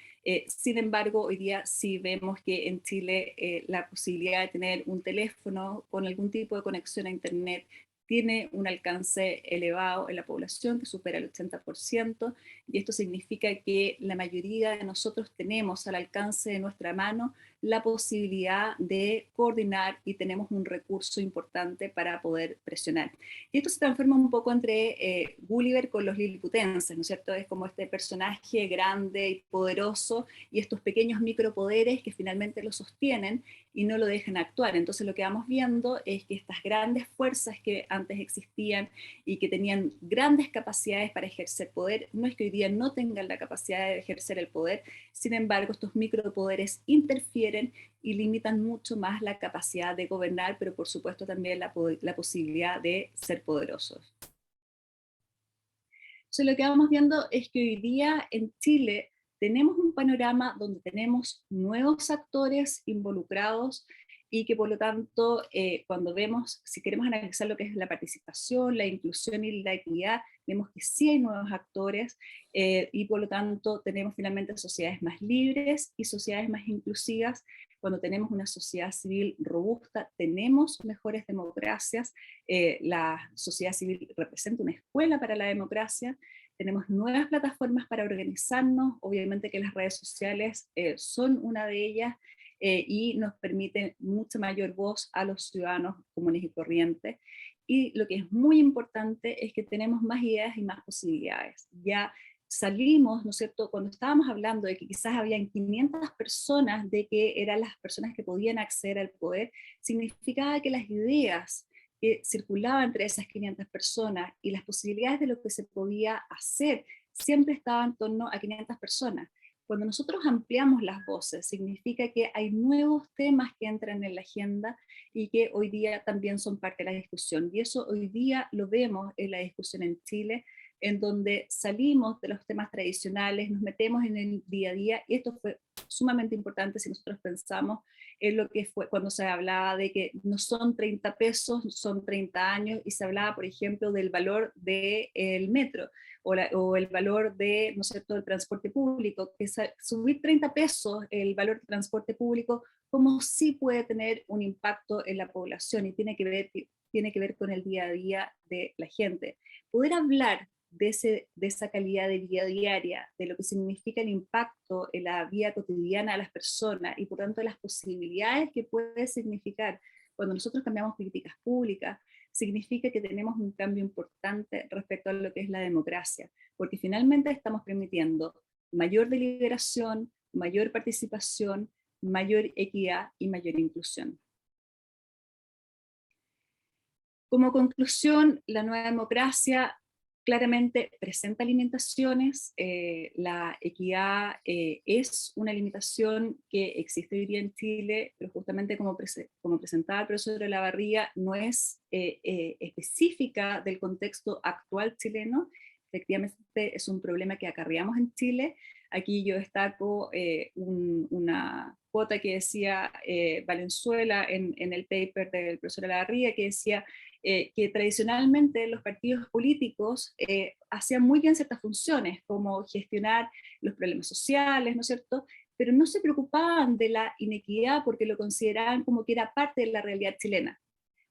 Sin embargo, hoy día sí vemos que en Chile la posibilidad de tener un teléfono con algún tipo de conexión a internet tiene un alcance elevado en la población que supera el 80%, y esto significa que la mayoría de nosotros tenemos al alcance de nuestra mano la posibilidad de coordinar, y tenemos un recurso importante para poder presionar. Y esto se transforma un poco entre Gulliver con los liliputenses, ¿no es cierto? Es como este personaje grande y poderoso, y estos pequeños micropoderes que finalmente lo sostienen y no lo dejan actuar. Entonces lo que vamos viendo es que estas grandes fuerzas que antes existían y que tenían grandes capacidades para ejercer poder, no es que hoy día no tengan la capacidad de ejercer el poder. Sin embargo, estos micropoderes interfieren y limitan mucho más la capacidad de gobernar, pero por supuesto también la posibilidad de ser poderosos. Entonces lo que vamos viendo es que hoy día en Chile tenemos un panorama donde tenemos nuevos actores involucrados, y que por lo tanto cuando vemos, si queremos analizar lo que es la participación, la inclusión y la equidad, vemos que sí hay nuevos actores, y por lo tanto tenemos finalmente sociedades más libres y sociedades más inclusivas. Cuando tenemos una sociedad civil robusta, tenemos mejores democracias. La sociedad civil representa una escuela para la democracia. Tenemos nuevas plataformas para organizarnos, obviamente que las redes sociales son una de ellas, y nos permiten mucha mayor voz a los ciudadanos comunes y corrientes. Y lo que es muy importante es que tenemos más ideas y más posibilidades. Ya salimos, ¿no es cierto?, cuando estábamos hablando de que quizás habían 500 personas, de que eran las personas que podían acceder al poder, significaba que las ideas que circulaban entre esas 500 personas y las posibilidades de lo que se podía hacer siempre estaban en torno a 500 personas. Cuando nosotros ampliamos las voces, significa que hay nuevos temas que entran en la agenda y que hoy día también son parte de la discusión. Y eso hoy día lo vemos en la discusión en Chile, en donde salimos de los temas tradicionales, nos metemos en el día a día, y esto fue sumamente importante si nosotros pensamos en lo que fue cuando se hablaba de que no son 30 pesos, son 30 años, y se hablaba, por ejemplo, del valor del metro, o el valor de, ¿no es cierto?, del transporte público, que subir 30 pesos el valor del transporte público, como sí puede tener un impacto en la población, y tiene que ver con el día a día de la gente. Poder hablar de esa calidad de vida diaria, de lo que significa el impacto en la vida cotidiana de las personas, y por tanto las posibilidades que puede significar cuando nosotros cambiamos políticas públicas, significa que tenemos un cambio importante respecto a lo que es la democracia, porque finalmente estamos permitiendo mayor deliberación, mayor participación, mayor equidad y mayor inclusión. Como conclusión, la nueva democracia claramente presenta limitaciones. La equidad es una limitación que existe hoy día en Chile, pero justamente como presentaba el profesor Olavarría, no es específica del contexto actual chileno. Efectivamente es un problema que acarreamos en Chile. Aquí yo destaco una cuota que decía Valenzuela en el paper del profesor Olavarría, que decía que tradicionalmente los partidos políticos hacían muy bien ciertas funciones, como gestionar los problemas sociales, ¿no es cierto?, pero no se preocupaban de la inequidad porque lo consideraban como que era parte de la realidad chilena.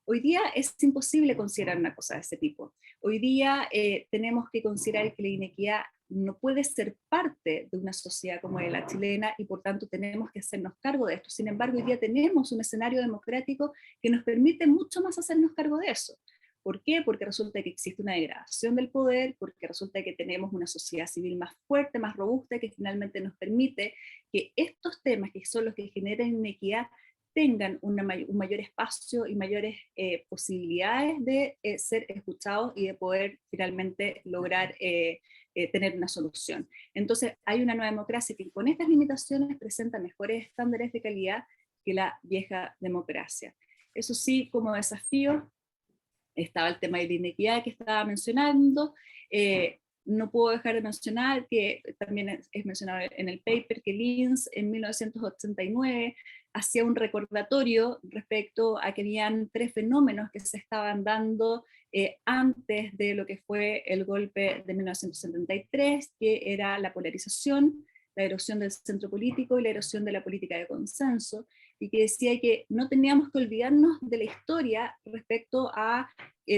Hoy día es imposible considerar una cosa de ese tipo. Hoy día tenemos que considerar que la inequidad no puede ser parte de una sociedad como la chilena y por tanto tenemos que hacernos cargo de esto. Sin embargo, hoy día tenemos un escenario democrático que nos permite mucho más hacernos cargo de eso. ¿Por qué? Porque resulta que existe una degradación del poder, porque resulta que tenemos una sociedad civil más fuerte, más robusta, que finalmente nos permite que estos temas, que son los que generan inequidad, tengan un mayor espacio y mayores posibilidades de ser escuchados y de poder finalmente lograr tener una solución. Entonces hay una nueva democracia que con estas limitaciones presenta mejores estándares de calidad que la vieja democracia. Eso sí, como desafío, estaba el tema de la inequidad que estaba mencionando. No puedo dejar de mencionar que también es mencionado en el paper que Linz en 1989 hacía un recordatorio respecto a que habían 3 fenómenos que se estaban dando antes de lo que fue el golpe de 1973, que era la polarización, la erosión del centro político y la erosión de la política de consenso, y que decía que no teníamos que olvidarnos de la historia respecto a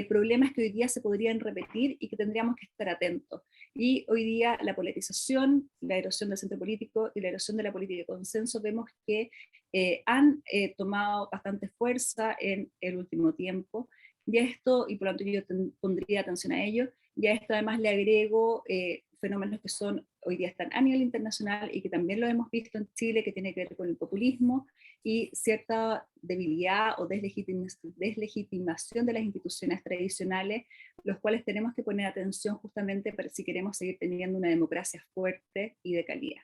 problemas que hoy día se podrían repetir y que tendríamos que estar atentos. Y hoy día la polarización, la erosión del centro político y la erosión de la política de consenso vemos que han tomado bastante fuerza en el último tiempo. Y esto, y por lo tanto yo pondría atención a ello, y a esto además le agrego fenómenos que son hoy día están a nivel internacional y que también lo hemos visto en Chile, que tiene que ver con el populismo y cierta debilidad o deslegitimación de las instituciones tradicionales, los cuales tenemos que poner atención justamente para si queremos seguir teniendo una democracia fuerte y de calidad.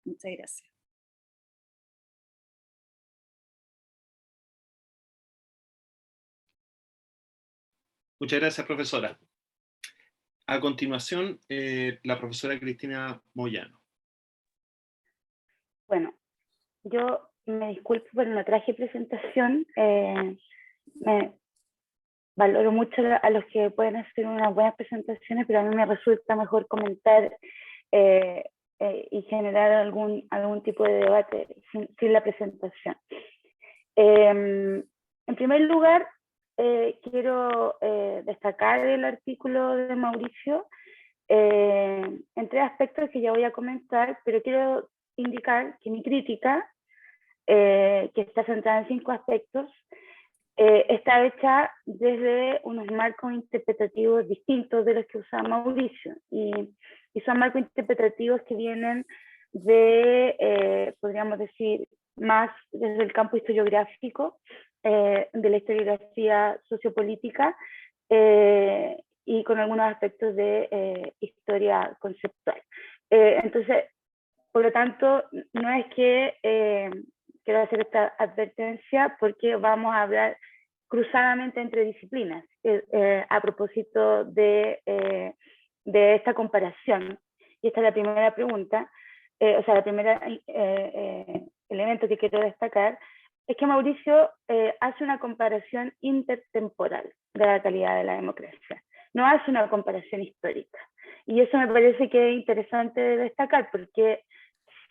Muchas gracias.
Muchas gracias, profesora. A continuación, la profesora Cristina Moyano.
Bueno, yo me disculpo, pero no traje presentación. Me valoro mucho a los que pueden hacer unas buenas presentaciones, pero a mí me resulta mejor comentar y generar algún tipo de debate sin la presentación. En primer lugar, quiero destacar el artículo de Mauricio en 3 aspectos que ya voy a comentar, pero quiero indicar que mi crítica, que está centrada en 5 aspectos, está hecha desde unos marcos interpretativos distintos de los que usaba Mauricio, y son marcos interpretativos que vienen de, podríamos decir, más desde el campo historiográfico, de la historiografía sociopolítica, y con algunos aspectos de historia conceptual. Entonces, por lo tanto, no es que quiero hacer esta advertencia porque vamos a hablar cruzadamente entre disciplinas a propósito de esta comparación. Y esta es la primera pregunta, o sea, el primer elemento que quiero destacar, es que Mauricio hace una comparación intertemporal de la calidad de la democracia, no hace una comparación histórica. Y eso me parece que es interesante de destacar, porque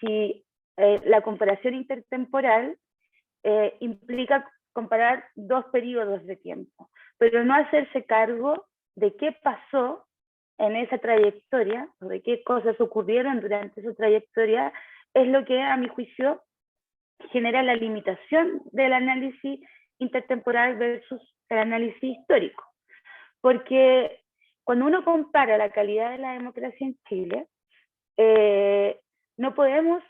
si la comparación intertemporal implica comparar 2 periodos de tiempo, pero no hacerse cargo de qué pasó en esa trayectoria, o de qué cosas ocurrieron durante esa trayectoria, es lo que a mi juicio genera la limitación del análisis intertemporal versus el análisis histórico, porque cuando uno compara la calidad de la democracia en Chile, no podemos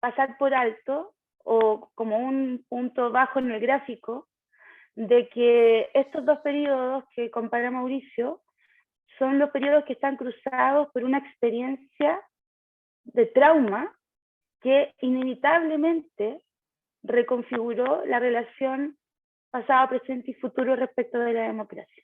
pasar por alto o como un punto bajo en el gráfico de que estos dos periodos que compara Mauricio son los periodos que están cruzados por una experiencia de trauma que inevitablemente reconfiguró la relación pasado, presente y futuro respecto de la democracia.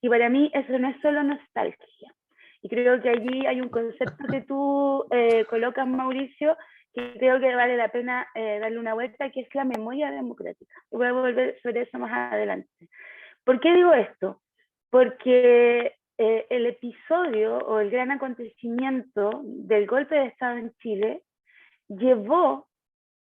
Y para mí eso no es solo nostalgia. Y creo que allí hay un concepto que tú colocas, Mauricio, que creo que vale la pena darle una vuelta, que es la memoria democrática. Y voy a volver sobre eso más adelante. ¿Por qué digo esto? Porque el episodio o el gran acontecimiento del golpe de Estado en Chile llevó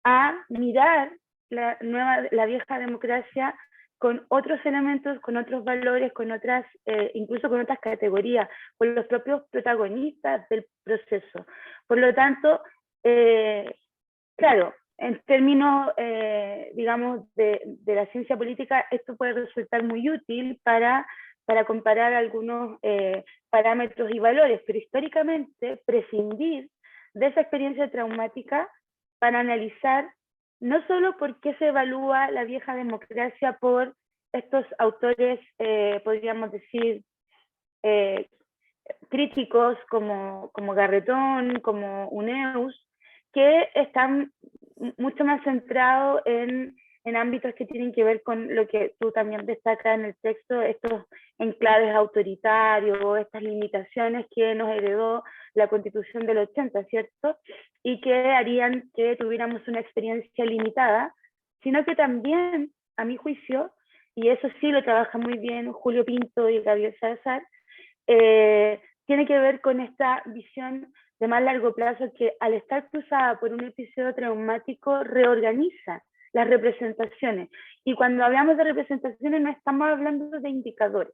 a mirar la vieja democracia con otros elementos, con otros valores, con otras, incluso con otras categorías, con los propios protagonistas del proceso. Por lo tanto, claro, en términos, digamos, de la ciencia política, esto puede resultar muy útil para comparar algunos parámetros y valores, pero históricamente prescindir de esa experiencia traumática para analizar no solo por qué se evalúa la vieja democracia por estos autores, podríamos decir, críticos como Garretón, como Uneus, que están mucho más centrados en ámbitos que tienen que ver con lo que tú también destacas en el texto, estos enclaves autoritarios, estas limitaciones que nos heredó la Constitución del 80, ¿cierto? Y que harían que tuviéramos una experiencia limitada, sino que también, a mi juicio, y eso sí lo trabaja muy bien Julio Pinto y Gabriel Salazar, tiene que ver con esta visión de más largo plazo que al estar cruzada por un episodio traumático reorganiza las representaciones. Y cuando hablamos de representaciones no estamos hablando de indicadores,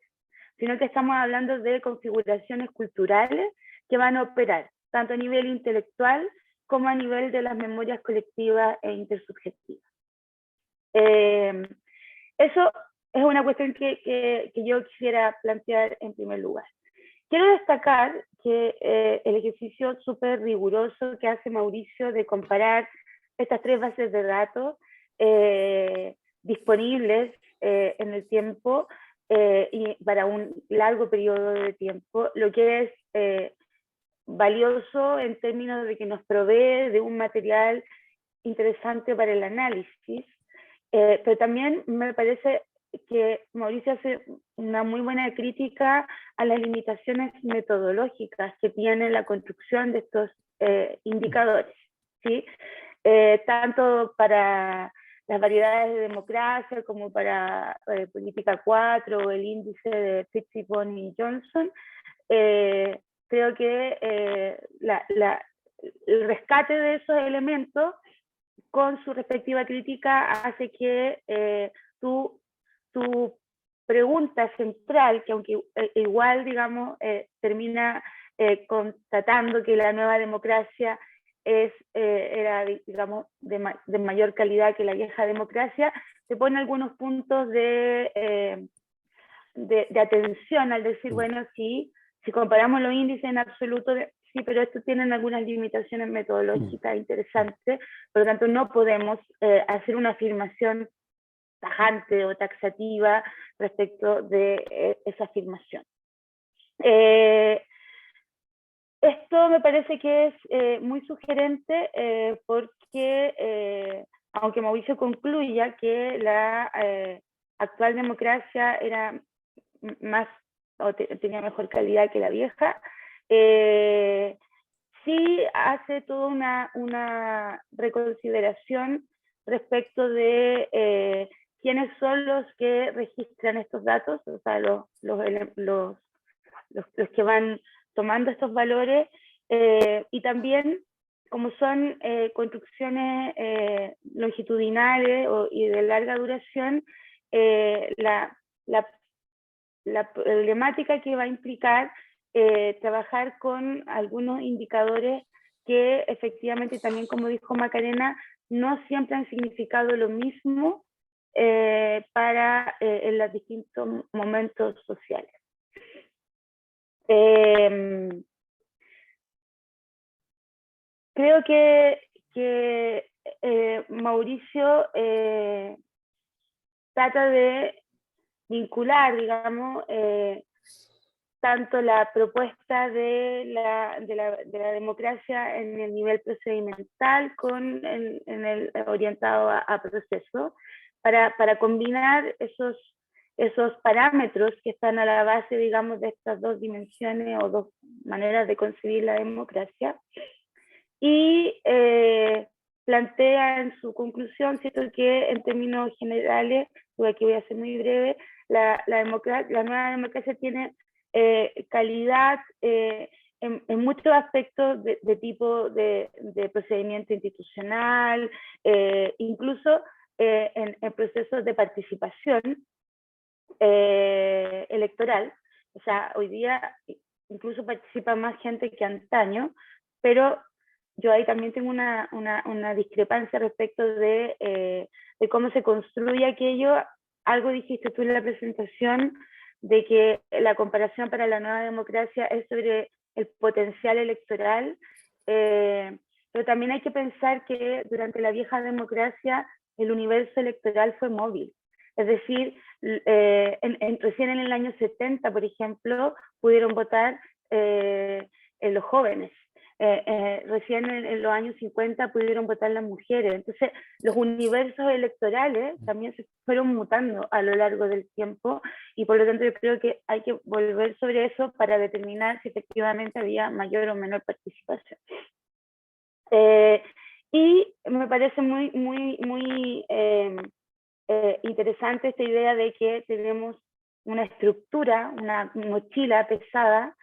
sino que estamos hablando de configuraciones culturales que van a operar, tanto a nivel intelectual como a nivel de las memorias colectivas e intersubjetivas. Eso es una cuestión que yo quisiera plantear en primer lugar. Quiero destacar que el ejercicio súper riguroso que hace Mauricio de comparar estas tres bases de datos disponibles en el tiempo y para un largo periodo de tiempo, lo que es valioso en términos de que nos provee de un material interesante para el análisis, pero también me parece que Mauricio hace una muy buena crítica a las limitaciones metodológicas que tiene la construcción de estos indicadores, ¿sí? Tanto para las variedades de democracia como para Política 4 o el índice de Fitzgibbon y Johnson. Creo que el rescate de esos elementos con su respectiva crítica hace que tu pregunta central, que aunque igual, digamos, termina constatando que la nueva democracia era, digamos, de mayor calidad que la vieja democracia, se pone algunos puntos de atención al decir, bueno, sí, si comparamos los índices en absoluto, sí, pero estos tienen algunas limitaciones metodológicas interesantes, por lo tanto no podemos hacer una afirmación tajante o taxativa respecto de esa afirmación. Esto me parece que es muy sugerente porque, aunque Mauricio concluya que la actual democracia era más o tenía mejor calidad que la vieja, sí hace toda una reconsideración respecto de quiénes son los que registran estos datos, o sea, los que van tomando estos valores, y también como son construcciones longitudinales y de larga duración, la problemática que va a implicar trabajar con algunos indicadores que efectivamente también, como dijo Macarena, no siempre han significado lo mismo en los distintos momentos sociales. Creo que Mauricio trata de vincular, digamos, tanto la propuesta de la democracia en el nivel procedimental con en el orientado a proceso, para combinar esos parámetros que están a la base, digamos, de estas dos dimensiones o dos maneras de concebir la democracia. Y plantea en su conclusión, ¿cierto?, que en términos generales, aquí voy a ser muy breve, la nueva democracia tiene calidad en muchos aspectos de tipo de procedimiento institucional, incluso en procesos de participación electoral. O sea, hoy día incluso participa más gente que antaño, pero yo ahí también tengo una discrepancia respecto de cómo se construye aquello. Algo dijiste tú en la presentación, de que la comparación para la nueva democracia es sobre el potencial electoral, pero también hay que pensar que durante la vieja democracia el universo electoral fue móvil. Es decir, recién en el año 70, por ejemplo, pudieron votar los jóvenes. Recién en los años 50 pudieron votar las mujeres. Entonces, los universos electorales también se fueron mutando a lo largo del tiempo, y por lo tanto yo creo que hay que volver sobre eso para determinar si efectivamente había mayor o menor participación. Y me parece muy interesante esta idea de que tenemos una estructura, una mochila pesada,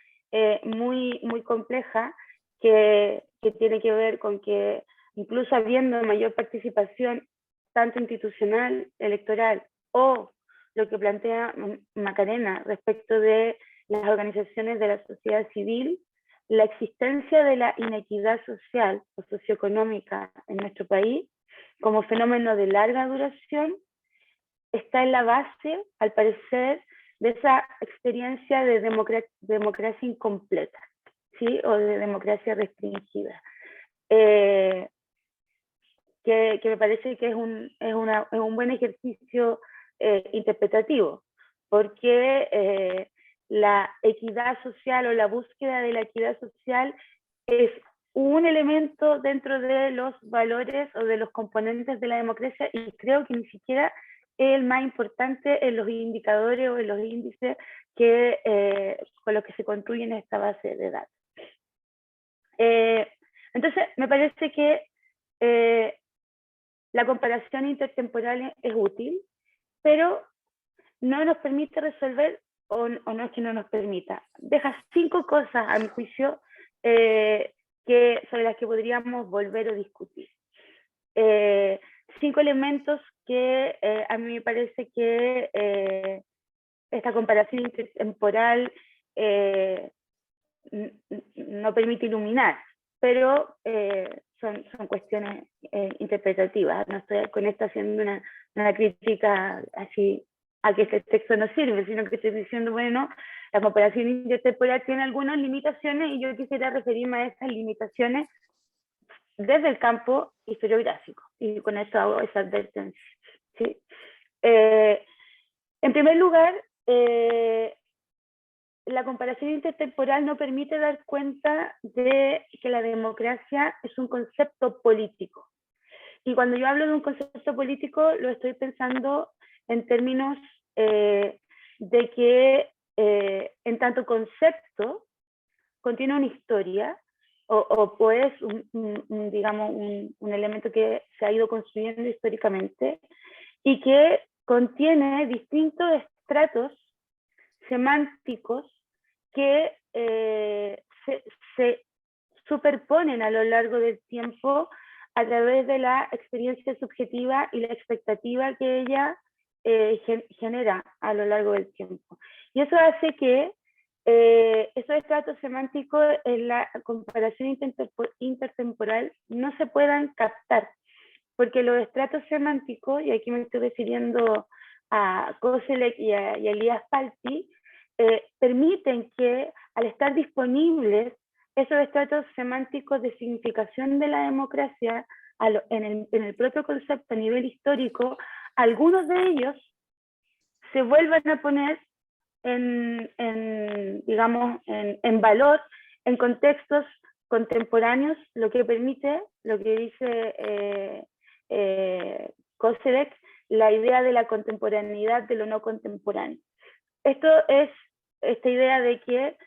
muy compleja, que tiene que ver con que incluso habiendo mayor participación tanto institucional, electoral, o lo que plantea Macarena respecto de las organizaciones de la sociedad civil, la existencia de la inequidad social o socioeconómica en nuestro país como fenómeno de larga duración está en la base, al parecer, de esa experiencia de democracia incompleta, ¿sí?, o de democracia restringida, que me parece que es un buen ejercicio interpretativo, porque la equidad social o la búsqueda de la equidad social es un elemento dentro de los valores o de los componentes de la democracia, y creo que ni siquiera es el más importante en los indicadores o en los índices con los que se construyen esta base de datos. Entonces, me parece que la comparación intertemporal es útil, pero no nos permite resolver, o no es que no nos permita, deja 5 cosas, a mi juicio, sobre las que podríamos volver o discutir. 5 elementos que a mí me parece que esta comparación intertemporal no permite iluminar, pero son cuestiones interpretativas. No estoy con esto haciendo una crítica así a que este texto no sirve, sino que estoy diciendo, bueno, la comparación intertemporal tiene algunas limitaciones, y yo quisiera referirme a esas limitaciones desde el campo historiográfico, y con eso hago esa advertencia, ¿sí? En primer lugar, la comparación intertemporal no permite dar cuenta de que la democracia es un concepto político. Y cuando yo hablo de un concepto político, lo estoy pensando en términos de que en tanto concepto contiene una historia, o es digamos, un elemento que se ha ido construyendo históricamente, y que contiene distintos estratos semánticos que se superponen a lo largo del tiempo a través de la experiencia subjetiva y la expectativa que ella genera a lo largo del tiempo. Y eso hace que esos estratos semánticos en la comparación intertemporal no se puedan captar, porque los estratos semánticos, y aquí me estoy refiriendo a Koselleck y a Elías Palti, permiten que al estar disponibles esos estratos semánticos de significación de la democracia en el propio concepto a nivel histórico, algunos de ellos se vuelvan a poner digamos, en valor en contextos contemporáneos, lo que permite, lo que dice Koselleck, la idea de la contemporaneidad de lo no contemporáneo. Esto es esta idea de que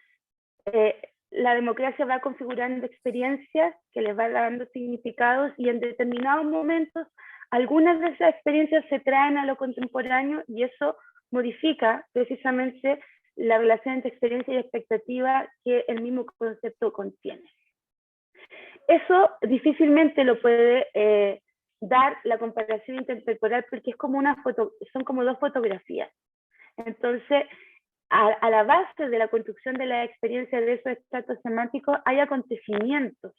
la democracia va configurando experiencias que les va dando significados, y en determinados momentos algunas de esas experiencias se traen a lo contemporáneo, y eso modifica precisamente la relación entre experiencia y expectativa que el mismo concepto contiene. Eso difícilmente lo puede dar la comparación intertemporal, porque es como son como dos fotografías. Entonces, a la base de la construcción de la experiencia de esos estratos semánticos hay acontecimientos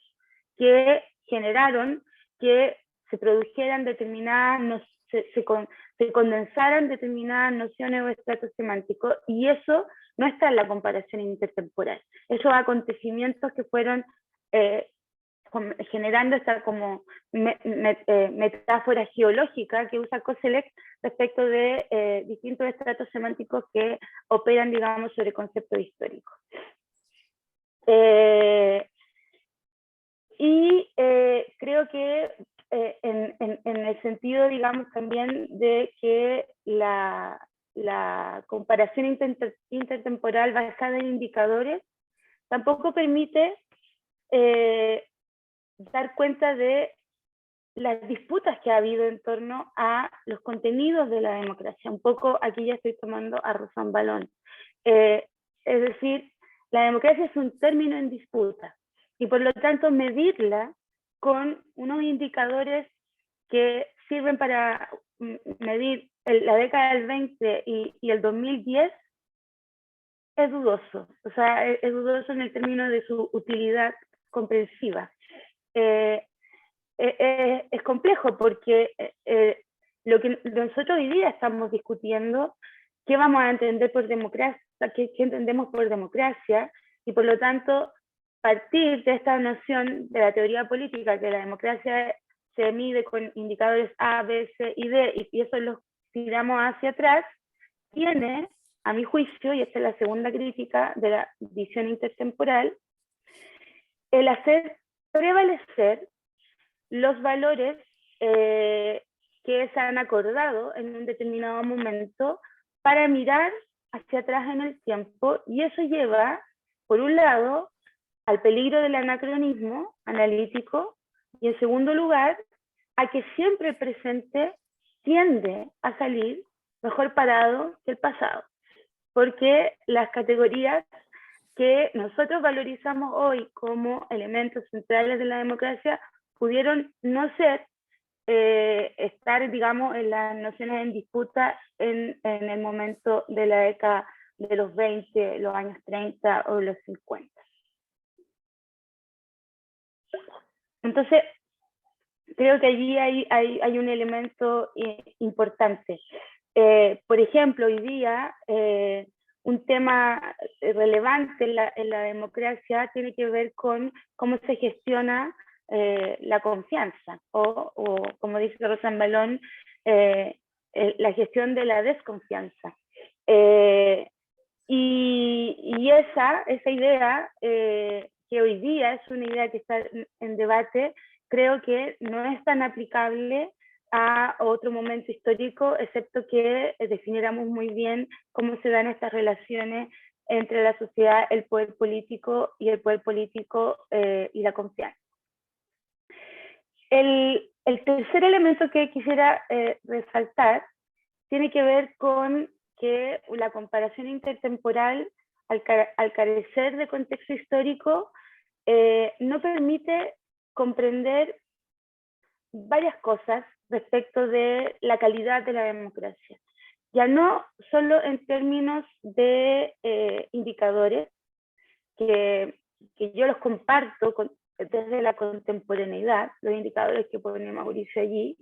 que generaron que se produjeran determinadas, se condensaran determinadas nociones o estratos semánticos, y eso no está en la comparación intertemporal. Esos acontecimientos que fueron generando esta como metáfora geológica que usa Koselleck respecto de distintos estratos semánticos que operan, digamos, sobre conceptos históricos. Creo que en el sentido, digamos, también de que la comparación intertemporal basada en indicadores tampoco permite dar cuenta de las disputas que ha habido en torno a los contenidos de la democracia. Un poco aquí ya estoy tomando a Rosán Balón. Es decir, la democracia es un término en disputa, y por lo tanto medirla con unos indicadores que sirven para medir la década del 20 y el 2010 es dudoso. O sea, es dudoso en el término de su utilidad comprensiva. Es complejo porque lo que nosotros hoy día estamos discutiendo, qué vamos a entender por democracia, qué entendemos por democracia, y por lo tanto partir de esta noción de la teoría política, que la democracia se mide con indicadores A, B, C y D, y eso los tiramos hacia atrás, tiene, a mi juicio, y esta es la segunda crítica de la visión intertemporal, el hacer prevalecer los valores que se han acordado en un determinado momento para mirar hacia atrás en el tiempo, y eso lleva, por un lado, al peligro del anacronismo analítico, y en segundo lugar, a que siempre el presente tiende a salir mejor parado que el pasado, porque las categorías que nosotros valorizamos hoy como elementos centrales de la democracia pudieron no ser, estar, digamos, en las nociones en disputa en el momento de la década de los 20, los años 30 o los 50. Entonces, creo que allí hay un elemento importante. Por ejemplo, hoy día, un tema relevante en la democracia tiene que ver con cómo se gestiona la confianza, o como dice Rosán Balón, la gestión de la desconfianza. Y esa idea, que hoy día es una idea que está en debate, creo que no es tan aplicable a otro momento histórico, excepto que definiéramos muy bien cómo se dan estas relaciones entre la sociedad, el poder político y el poder político y la confianza. El tercer elemento que quisiera resaltar tiene que ver con que la comparación intertemporal, al carecer de contexto histórico, no permite comprender varias cosas respecto de la calidad de la democracia. Ya no solo en términos de indicadores, que yo los comparto desde la contemporaneidad, los indicadores que pone Mauricio allí,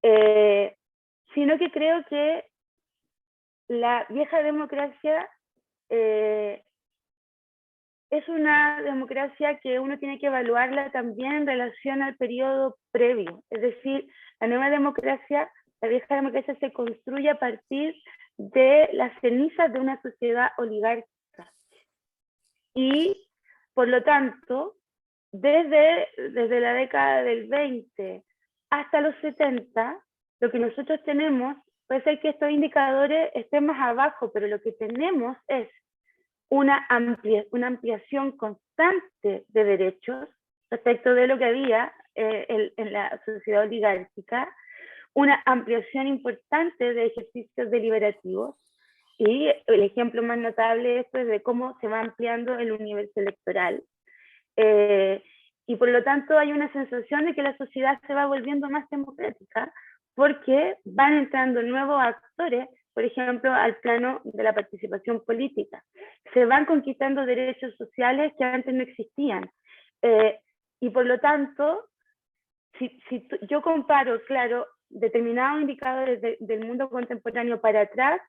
sino que creo que la vieja democracia es una democracia que uno tiene que evaluarla también en relación al periodo previo. Es decir, la nueva democracia, la vieja democracia se construye a partir de las cenizas de una sociedad oligárquica. Y, por lo tanto, desde la década del 20 hasta los 70, lo que nosotros tenemos, puede ser que estos indicadores estén más abajo, pero lo que tenemos es una ampliación constante de derechos respecto de lo que había en la sociedad oligárquica, una ampliación importante de ejercicios deliberativos, y el ejemplo más notable de esto es de cómo se va ampliando el universo electoral. Y por lo tanto hay una sensación de que la sociedad se va volviendo más democrática, porque van entrando nuevos actores, por ejemplo, al plano de la participación política. Se van conquistando derechos sociales que antes no existían. Y por lo tanto, si yo comparo, claro, determinados indicadores del mundo contemporáneo para atrás,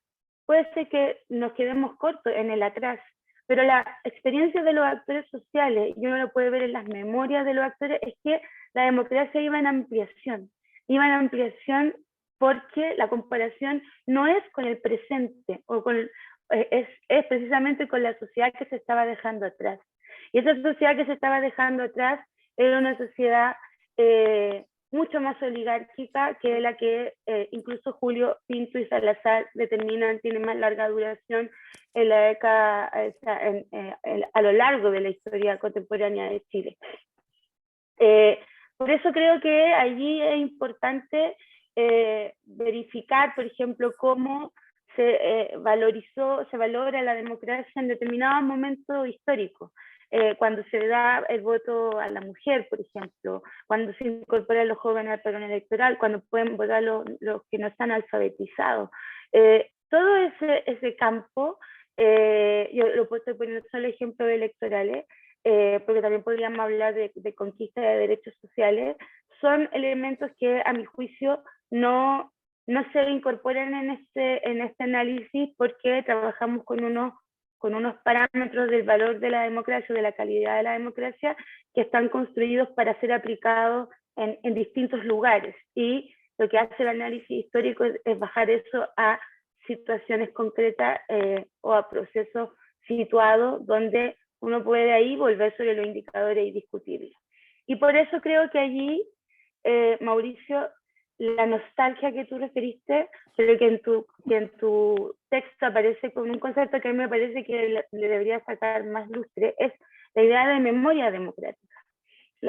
puede ser que nos quedemos cortos en el atrás. Pero la experiencia de los actores sociales, y uno lo puede ver en las memorias de los actores, es que la democracia iba en ampliación. Iba en ampliación porque la comparación no es con el presente, es precisamente con la sociedad que se estaba dejando atrás. Y esa sociedad que se estaba dejando atrás era una sociedad mucho más oligárquica que la que incluso Julio Pinto y Salazar determinan tiene más larga duración en la década, a lo largo de la historia contemporánea de Chile. Por eso creo que allí es importante verificar, por ejemplo, cómo se valora la democracia en determinados momentos históricos. Cuando se da el voto a la mujer, por ejemplo, cuando se incorporan los jóvenes al padrón electoral, cuando pueden votar los que no están alfabetizados. Todo ese campo, yo lo estoy poniendo solo ejemplos electorales, porque también podríamos hablar de conquista de derechos sociales, son elementos que a mi juicio no se incorporan en este análisis, porque trabajamos con unos parámetros del valor de la democracia, de la calidad de la democracia, que están construidos para ser aplicados en distintos lugares. Y lo que hace el análisis histórico es bajar eso a situaciones concretas o a procesos situados donde uno puede ahí volver sobre los indicadores y discutirlos. Y por eso creo que allí, Mauricio, la nostalgia que tú referiste, pero que en tu texto aparece con un concepto que a mí me parece que le debería sacar más lustre, es la idea de memoria democrática.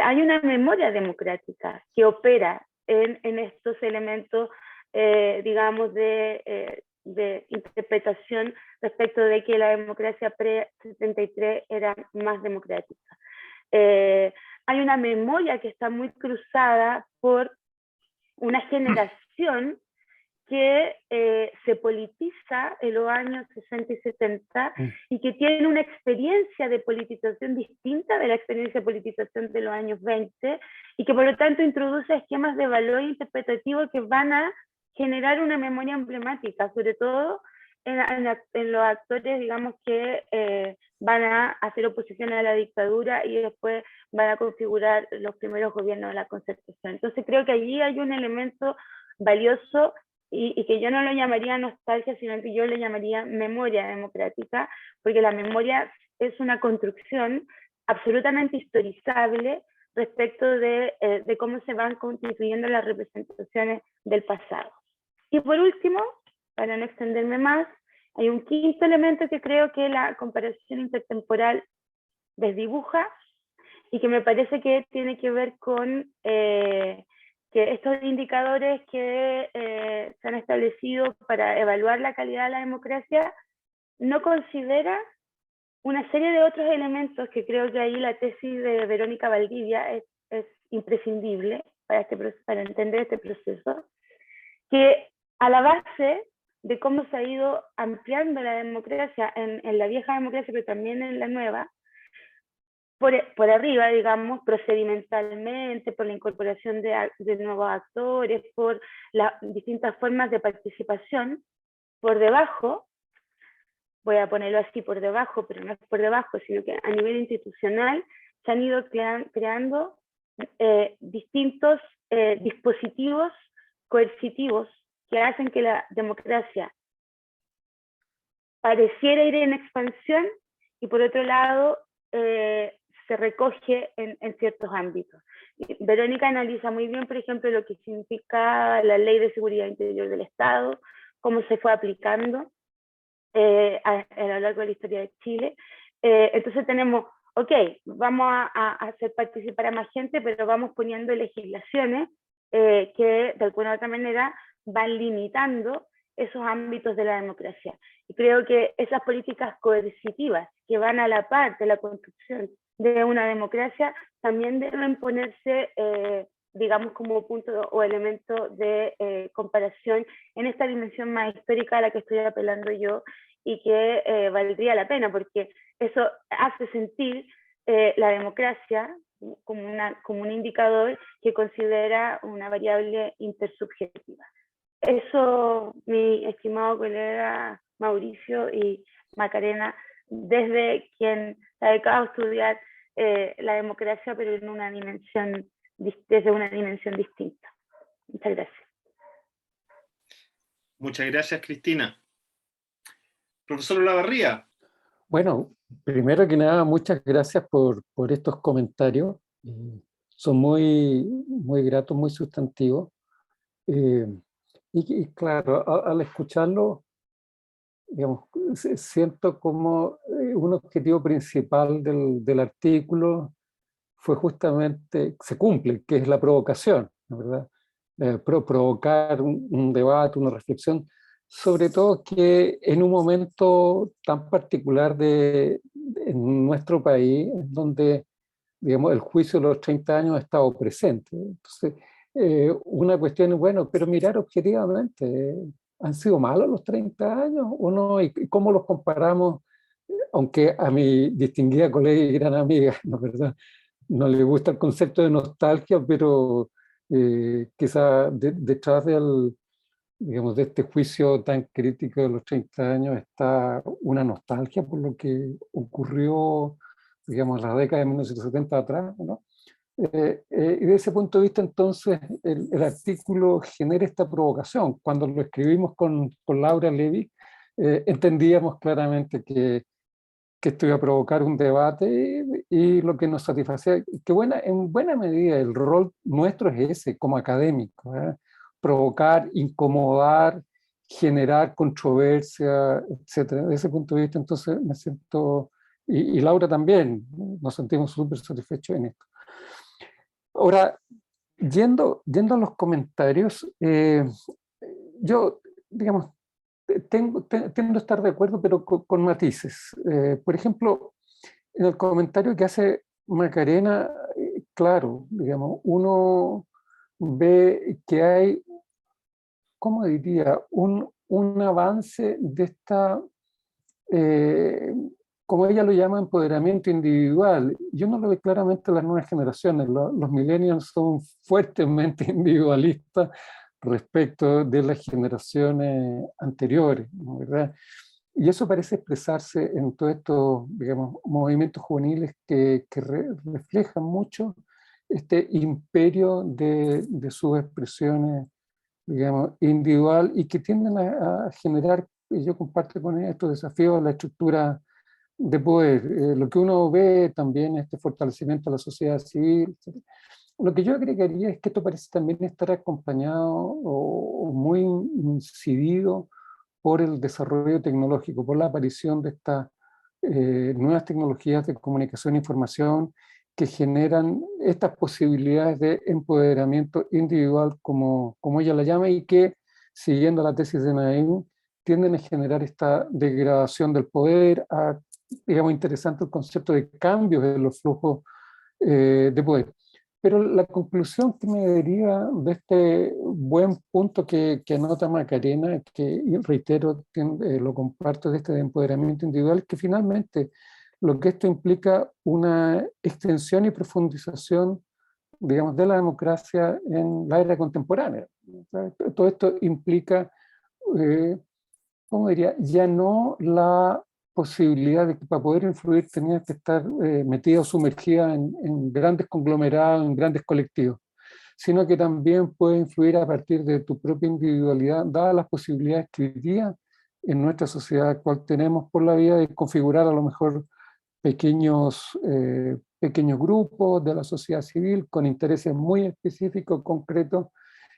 Hay una memoria democrática que opera en estos elementos, digamos, de interpretación respecto de que la democracia pre-73 era más democrática. Hay una memoria que está muy cruzada por una generación que se politiza en los años 60 y 70 y que tiene una experiencia de politización distinta de la experiencia de politización de los años 20 y que por lo tanto introduce esquemas de valor interpretativo que van a generar una memoria emblemática, sobre todo en los actores, digamos, que van a hacer oposición a la dictadura y después van a configurar los primeros gobiernos de la Concertación. Entonces creo que allí hay un elemento valioso y que yo no lo llamaría nostalgia, sino que yo le llamaría memoria democrática, porque la memoria es una construcción absolutamente historizable respecto de cómo se van constituyendo las representaciones del pasado. Y por último, para no extenderme más, hay un quinto elemento que creo que la comparación intertemporal desdibuja y que me parece que tiene que ver con que estos indicadores que se han establecido para evaluar la calidad de la democracia no considera una serie de otros elementos que creo que ahí la tesis de Verónica Valdivia es imprescindible para entender este proceso, que a la base de cómo se ha ido ampliando la democracia en la vieja democracia, pero también en la nueva, por arriba, digamos, procedimentalmente, por la incorporación de nuevos actores, por las distintas formas de participación. Por debajo, voy a ponerlo así, por debajo, pero no es por debajo, sino que a nivel institucional se han ido creando distintos dispositivos coercitivos que hacen que la democracia pareciera ir en expansión y por otro lado se recoge en ciertos ámbitos. Verónica analiza muy bien, por ejemplo, lo que significa la Ley de Seguridad Interior del Estado, cómo se fue aplicando a lo largo de la historia de Chile. Entonces tenemos, ok, vamos a hacer participar a más gente, pero vamos poniendo legislaciones que de alguna u otra manera van limitando esos ámbitos de la democracia. Y creo que esas políticas coercitivas que van a la par de la construcción de una democracia también deben ponerse, digamos, como punto o elemento de comparación en esta dimensión más histórica a la que estoy apelando yo y que valdría la pena, porque eso hace sentir la democracia como un indicador que considera una variable intersubjetiva. Eso, mi estimado colega Mauricio y Macarena, desde quien se ha dedicado a estudiar la democracia, pero en una dimensión, desde una dimensión distinta. Muchas gracias.
Muchas gracias, Cristina. Profesor Olavarría.
Bueno, primero que nada, muchas gracias por estos comentarios. Son muy gratos, muy sustantivos. Y claro, al escucharlo, digamos, siento como un objetivo principal del artículo fue justamente, se cumple, que es la provocación, ¿verdad? Provocar un debate, una reflexión, sobre todo que en un momento tan particular en nuestro país, en donde, digamos, el juicio de los 30 años ha estado presente. Entonces, una cuestión es, bueno, pero mirar objetivamente, ¿han sido malos los 30 años o no? ¿Y cómo los comparamos? Aunque a mi distinguida colega y gran amiga, ¿no, verdad?, no le gusta el concepto de nostalgia, pero quizá detrás digamos, de este juicio tan crítico de los 30 años está una nostalgia por lo que ocurrió, digamos, la década de 1970 atrás, ¿no? Y desde ese punto de vista, entonces, el artículo genera esta provocación. Cuando lo escribimos con Laura Levy, entendíamos claramente que esto iba a provocar un debate y lo que nos satisfacía, que en buena medida el rol nuestro es ese, como académico, provocar, incomodar, generar controversia, etc. Desde ese punto de vista, entonces me siento, y Laura también, nos sentimos súper satisfechos en esto. Ahora, yendo a los comentarios, yo, digamos, tiendo a estar de acuerdo, pero con matices. Por ejemplo, en el comentario que hace Macarena, claro, digamos, uno ve que hay, ¿cómo diría?, un avance de esta, como ella lo llama, empoderamiento individual. Yo no lo veo claramente en las nuevas generaciones. Los millennials son fuertemente individualistas respecto de las generaciones anteriores, ¿no? ¿Verdad? Y eso parece expresarse en todos estos, digamos, movimientos juveniles que reflejan mucho este imperio de sus expresiones, digamos, individual, y que tienden a generar, y yo comparto con estos desafíos, la estructura de poder. Lo que uno ve también es este fortalecimiento de la sociedad civil, etc. Lo que yo agregaría es que esto parece también estar acompañado o muy incidido por el desarrollo tecnológico, por la aparición de estas nuevas tecnologías de comunicación e información que generan estas posibilidades de empoderamiento individual, como ella la llama, y que, siguiendo la tesis de Naim, tienden a generar esta degradación del poder, digamos, interesante el concepto de cambios en los flujos de poder. Pero la conclusión que me deriva de este buen punto que anota Macarena, que reitero, lo comparto, de este empoderamiento individual, que finalmente lo que esto implica una extensión y profundización, digamos, de la democracia en la era contemporánea. Todo esto implica, ¿cómo diría? Ya no la posibilidad de que para poder influir tenías que estar metida o sumergida en grandes conglomerados, en grandes colectivos, sino que también puede influir a partir de tu propia individualidad, dadas las posibilidades que hoy día en nuestra sociedad actual tenemos por la vía de configurar a lo mejor pequeños grupos de la sociedad civil con intereses muy específicos, concretos,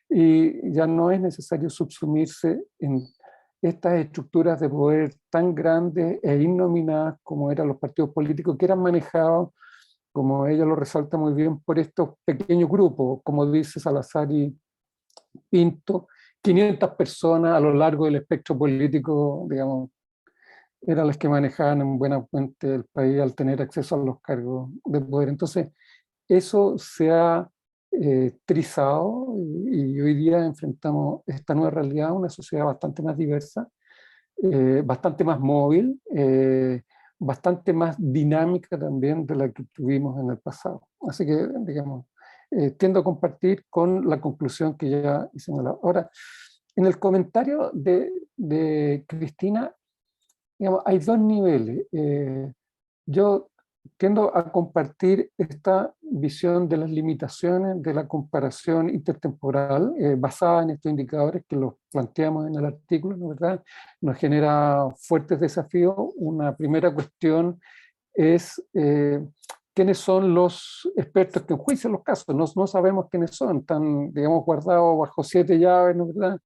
y ya no es necesario subsumirse en estas estructuras de poder tan grandes e innominadas como eran los partidos políticos, que eran manejados, como ella lo resalta muy bien, por estos pequeños grupos, como dice Salazar y Pinto, 500 personas a lo largo del espectro político, digamos, eran las que manejaban en buena fuente el país al tener acceso a los cargos de poder. Entonces, eso se ha trizado y hoy día enfrentamos esta nueva realidad, una sociedad bastante más diversa, bastante más móvil, bastante más dinámica también de la que tuvimos en el pasado. Así que, digamos, tiendo a compartir con la conclusión que ya hice. Ahora, en el comentario de Cristina, digamos, hay dos niveles. Yo tiendo a compartir esta visión de las limitaciones de la comparación intertemporal basada en estos indicadores que los planteamos en el artículo, ¿no, verdad? Nos genera fuertes desafíos. Una primera cuestión es quiénes son los expertos que enjuician los casos. No sabemos quiénes son, están, digamos, guardados bajo 7 llaves, ¿no, verdad?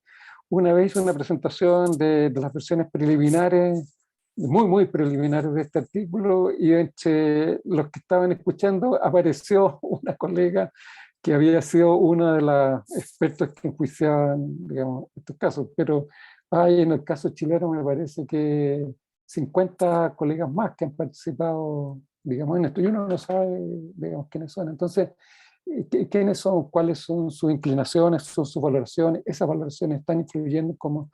Una vez hice una presentación de las versiones preliminares, muy preliminares de este artículo, y entre los que estaban escuchando apareció una colega que había sido una de las expertos que enjuiciaban, digamos, estos casos. Pero hay en el caso chileno, me parece que 50 colegas más que han participado, digamos, en esto, y uno no sabe, digamos, quiénes son. Entonces, ¿quiénes son? ¿Cuáles son sus inclinaciones? ¿Son sus valoraciones? ¿Esas valoraciones están influyendo cómo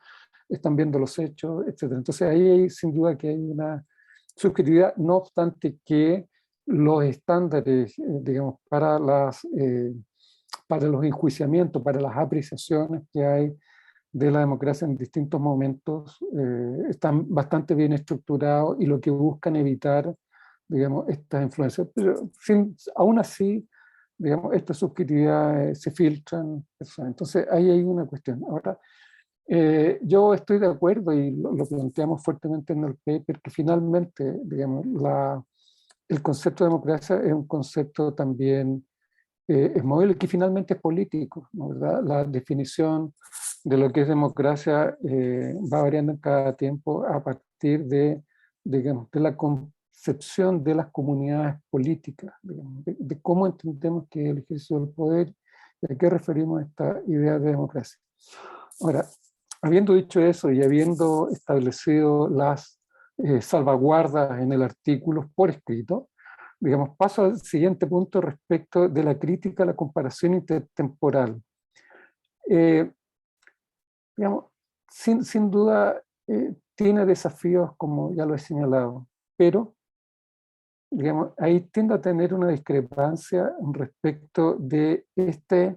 están viendo los hechos, etcétera? Entonces ahí hay, sin duda que hay una subjetividad, no obstante que los estándares, digamos, para los enjuiciamientos, para las apreciaciones que hay de la democracia en distintos momentos, están bastante bien estructurados y lo que buscan evitar, digamos, estas influencias. Pero aún así, digamos, estas subjetividades se filtran. Entonces ahí hay una cuestión. Ahora, yo estoy de acuerdo y lo planteamos fuertemente en el paper, que finalmente, digamos, el concepto de democracia es un concepto también, es móvil y que finalmente es político, ¿no, verdad? La definición de lo que es democracia va variando en cada tiempo a partir digamos, de la concepción de las comunidades políticas, digamos, de cómo entendemos que es el ejercicio del poder y a qué referimos esta idea de democracia. Ahora, habiendo dicho eso y habiendo establecido las salvaguardas en el artículo por escrito, digamos, paso al siguiente punto respecto de la crítica a la comparación intertemporal. Digamos, sin duda tiene desafíos, como ya lo he señalado, pero digamos, ahí tiendo a tener una discrepancia respecto de esta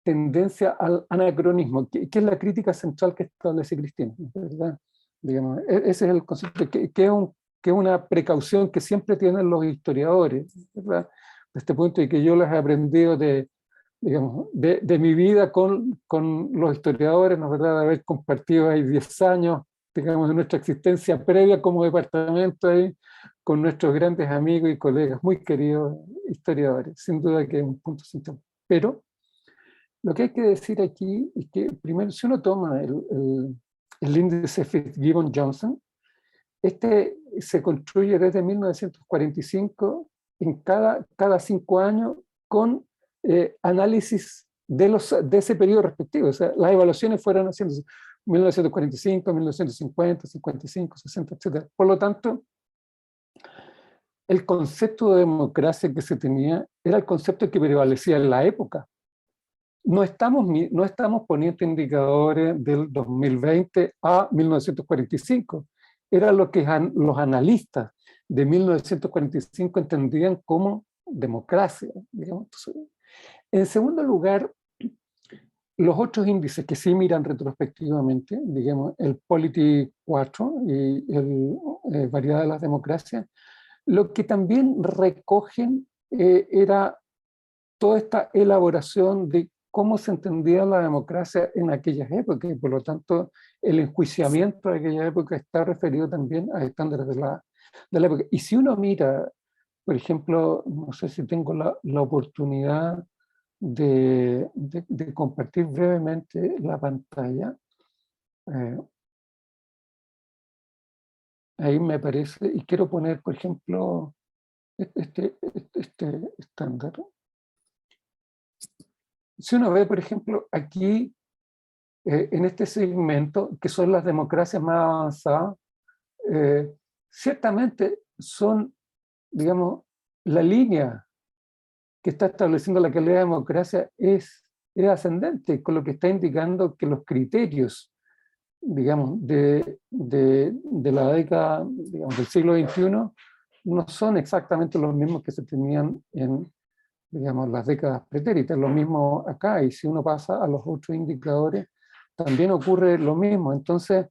tendencia al anacronismo, que es la crítica central que establece Cristina, ¿verdad? Digamos, ese es el concepto, que es una precaución que siempre tienen los historiadores, ¿verdad? De este punto, y que yo les he aprendido digamos, de mi vida con los historiadores, ¿no, verdad? De haber compartido ahí 10 años, digamos, de nuestra existencia previa como departamento ahí, con nuestros grandes amigos y colegas, muy queridos historiadores. Sin duda que es un punto central. Pero lo que hay que decir aquí es que, primero, si uno toma el índice Fitzgibbon-Johnson, este se construye desde 1945 en cada 5 años con análisis de ese periodo respectivo. O sea, las evaluaciones fueron haciéndose 1945, 1950, 55, 60, etc. Por lo tanto, el concepto de democracia que se tenía era el concepto que prevalecía en la época. No estamos poniendo indicadores del 2020 a 1945. Era lo que los analistas de 1945 entendían como democracia, digamos. Entonces, en segundo lugar, los otros índices que sí miran retrospectivamente, digamos, el Polity 4 y el Variedad de las Democracias, lo que también recogen era toda esta elaboración de cómo se entendía la democracia en aquellas épocas, y por lo tanto el enjuiciamiento de aquella época está referido también a estándares de la época. Y si uno mira, por ejemplo, no sé si tengo la oportunidad de compartir brevemente la pantalla. Ahí me parece, y quiero poner, por ejemplo, este estándar. Si uno ve, por ejemplo, aquí, en este segmento, que son las democracias más avanzadas, ciertamente son, digamos, la línea que está estableciendo la calidad de democracia es ascendente, con lo que está indicando que los criterios, digamos, de la década, digamos, del siglo XXI no son exactamente los mismos que se tenían en, digamos, las décadas pretéritas. Lo mismo acá, y si uno pasa a los otros indicadores, también ocurre lo mismo. Entonces,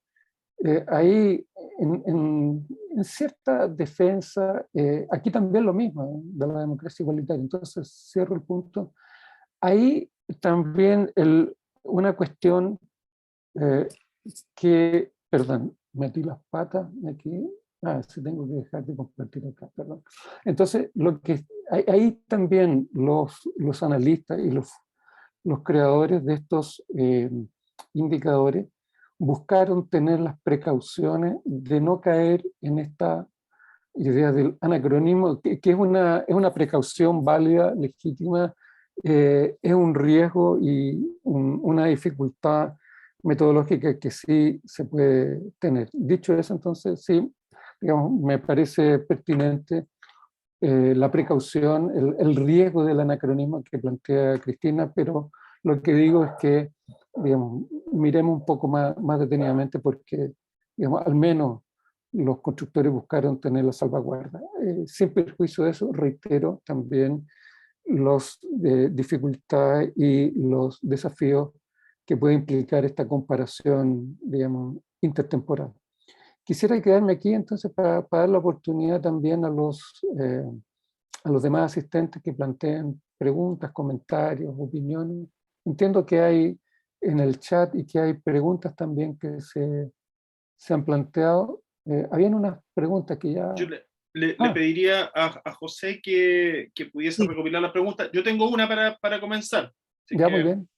ahí, en cierta defensa, aquí también lo mismo, de la democracia igualitaria. Entonces, cierro el punto. Ahí también una cuestión que, perdón, metí las patas aquí. Sí, tengo que dejar de compartir acá, perdón. Entonces, ahí también los analistas y los creadores de estos indicadores buscaron tener las precauciones de no caer en esta idea del anacronismo, que es una precaución válida, legítima, es un riesgo y una dificultad metodológica que sí se puede tener. Dicho eso, entonces, sí, digamos, me parece pertinente la precaución, el riesgo del anacronismo que plantea Cristina, pero lo que digo es que, digamos, miremos un poco más detenidamente porque, digamos, al menos los constructores buscaron tener la salvaguarda. Sin perjuicio de eso, reitero también las dificultades y los desafíos que puede implicar esta comparación, digamos, intertemporal. Quisiera quedarme aquí entonces para dar la oportunidad también a los demás asistentes que planteen preguntas, comentarios, opiniones. Entiendo que hay en el chat y que hay preguntas también que se han planteado. Habían unas preguntas que ya...
Yo le pediría a José que pudiese recopilar las preguntas. Yo tengo una para comenzar.
Ya, muy bien.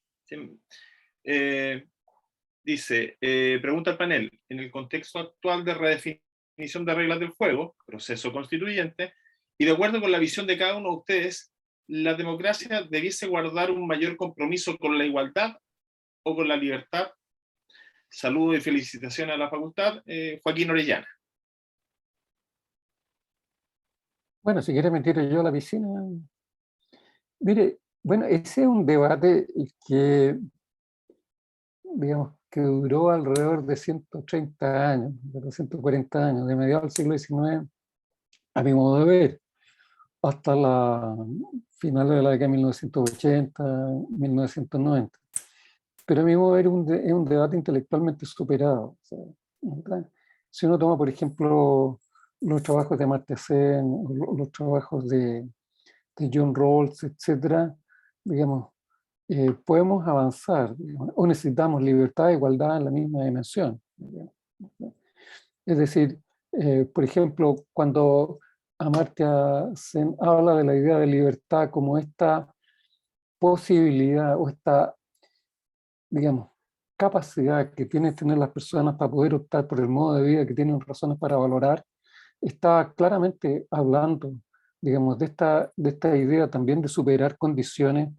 Dice, pregunta al panel, en el contexto actual de redefinición de reglas del juego, proceso constituyente, y de acuerdo con la visión de cada uno de ustedes, ¿la democracia debiese guardar un mayor compromiso con la igualdad o con la libertad? Saludos y felicitaciones a la facultad. Joaquín Orellana.
Bueno, si quiere me tiro yo a la piscina. Mire, bueno, ese es un debate que, digamos, que duró alrededor de 130 años, de 140 años, de mediados del siglo XIX, a mi modo de ver, hasta la finales de la década de 1980, 1990. Pero a mi modo de ver es un debate intelectualmente superado. O sea, si uno toma, por ejemplo, los trabajos de Amartya Sen, los trabajos de John Rawls, etcétera, digamos, podemos avanzar, digamos, o necesitamos libertad e igualdad en la misma dimensión. Digamos. Es decir, por ejemplo, cuando Amartya Sen habla de la idea de libertad como esta posibilidad o esta, digamos, capacidad que tienen que tener las personas para poder optar por el modo de vida que tienen razones para valorar, está claramente hablando, digamos, de esta idea también de superar condiciones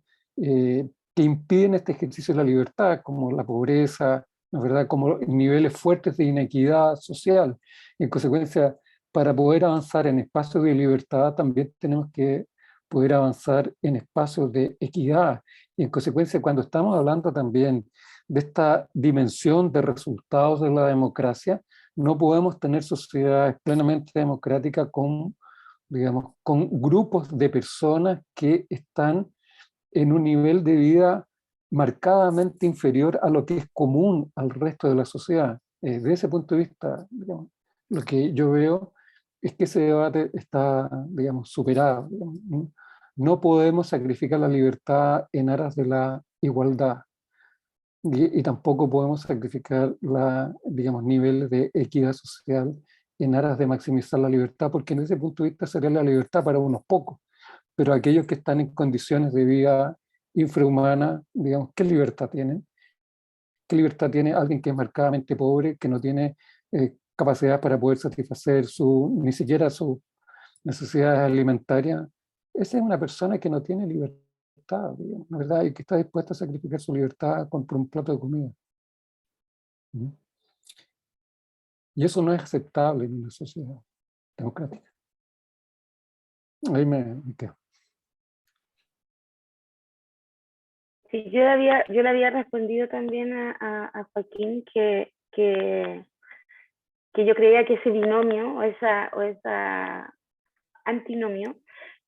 que impiden este ejercicio de la libertad, como la pobreza, ¿no es verdad?, como niveles fuertes de inequidad social. En consecuencia, para poder avanzar en espacios de libertad, también tenemos que poder avanzar en espacios de equidad. Y en consecuencia, cuando estamos hablando también de esta dimensión de resultados de la democracia, No podemos tener sociedades plenamente democráticas con, digamos, con grupos de personas que están en un nivel de vida marcadamente inferior a lo que es común al resto de la sociedad. Desde ese punto de vista, digamos, lo que yo veo es que ese debate está, digamos, superado. Digamos. No podemos sacrificar la libertad en aras de la igualdad y tampoco podemos sacrificar la, digamos, niveles de equidad social en aras de maximizar la libertad, porque en ese punto de vista sería la libertad para unos pocos, pero aquellos que están en condiciones de vida infrahumana, digamos, ¿qué libertad tienen? ¿Qué libertad tiene alguien que es marcadamente pobre, que no tiene capacidad para poder satisfacer ni siquiera sus necesidades alimentarias? Esa es una persona que no tiene libertad, digamos, la verdad, y que está dispuesta a sacrificar su libertad por un plato de comida. ¿Mm? Y eso no es aceptable en una sociedad democrática. Ahí me quedo.
Sí, yo le había respondido también a Joaquín que yo creía que ese binomio o esa antinomio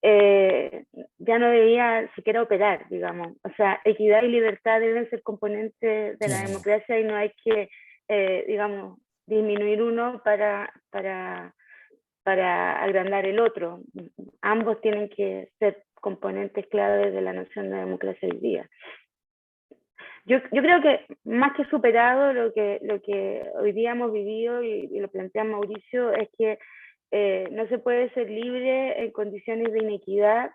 ya no debía siquiera operar, digamos. O sea, equidad y libertad deben ser componentes de la democracia y no hay que, digamos, disminuir uno para agrandar el otro. Ambos tienen que ser componentes claves de la noción de democracia hoy día. Yo creo que más que superado lo que hoy día hemos vivido y lo plantea Mauricio es que no se puede ser libre en condiciones de inequidad,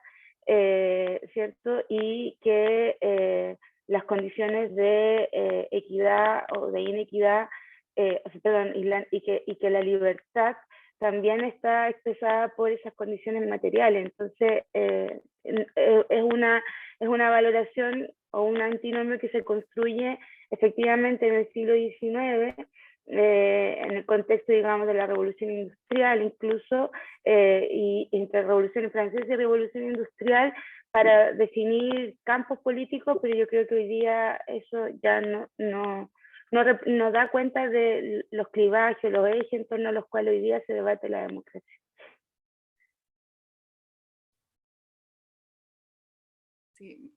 ¿cierto? Y que las condiciones de equidad o de inequidad, perdón, y que la libertad también está expresada por esas condiciones materiales. Entonces, es una valoración o un antinomio que se construye efectivamente en el siglo XIX, en el contexto, digamos, de la Revolución Industrial, incluso, y entre Revolución Francesa y Revolución Industrial, para definir campos políticos, pero yo creo que hoy día eso ya no da cuenta de los clivajes, los ejes en torno a los cuales hoy día se debate la democracia.
Sí,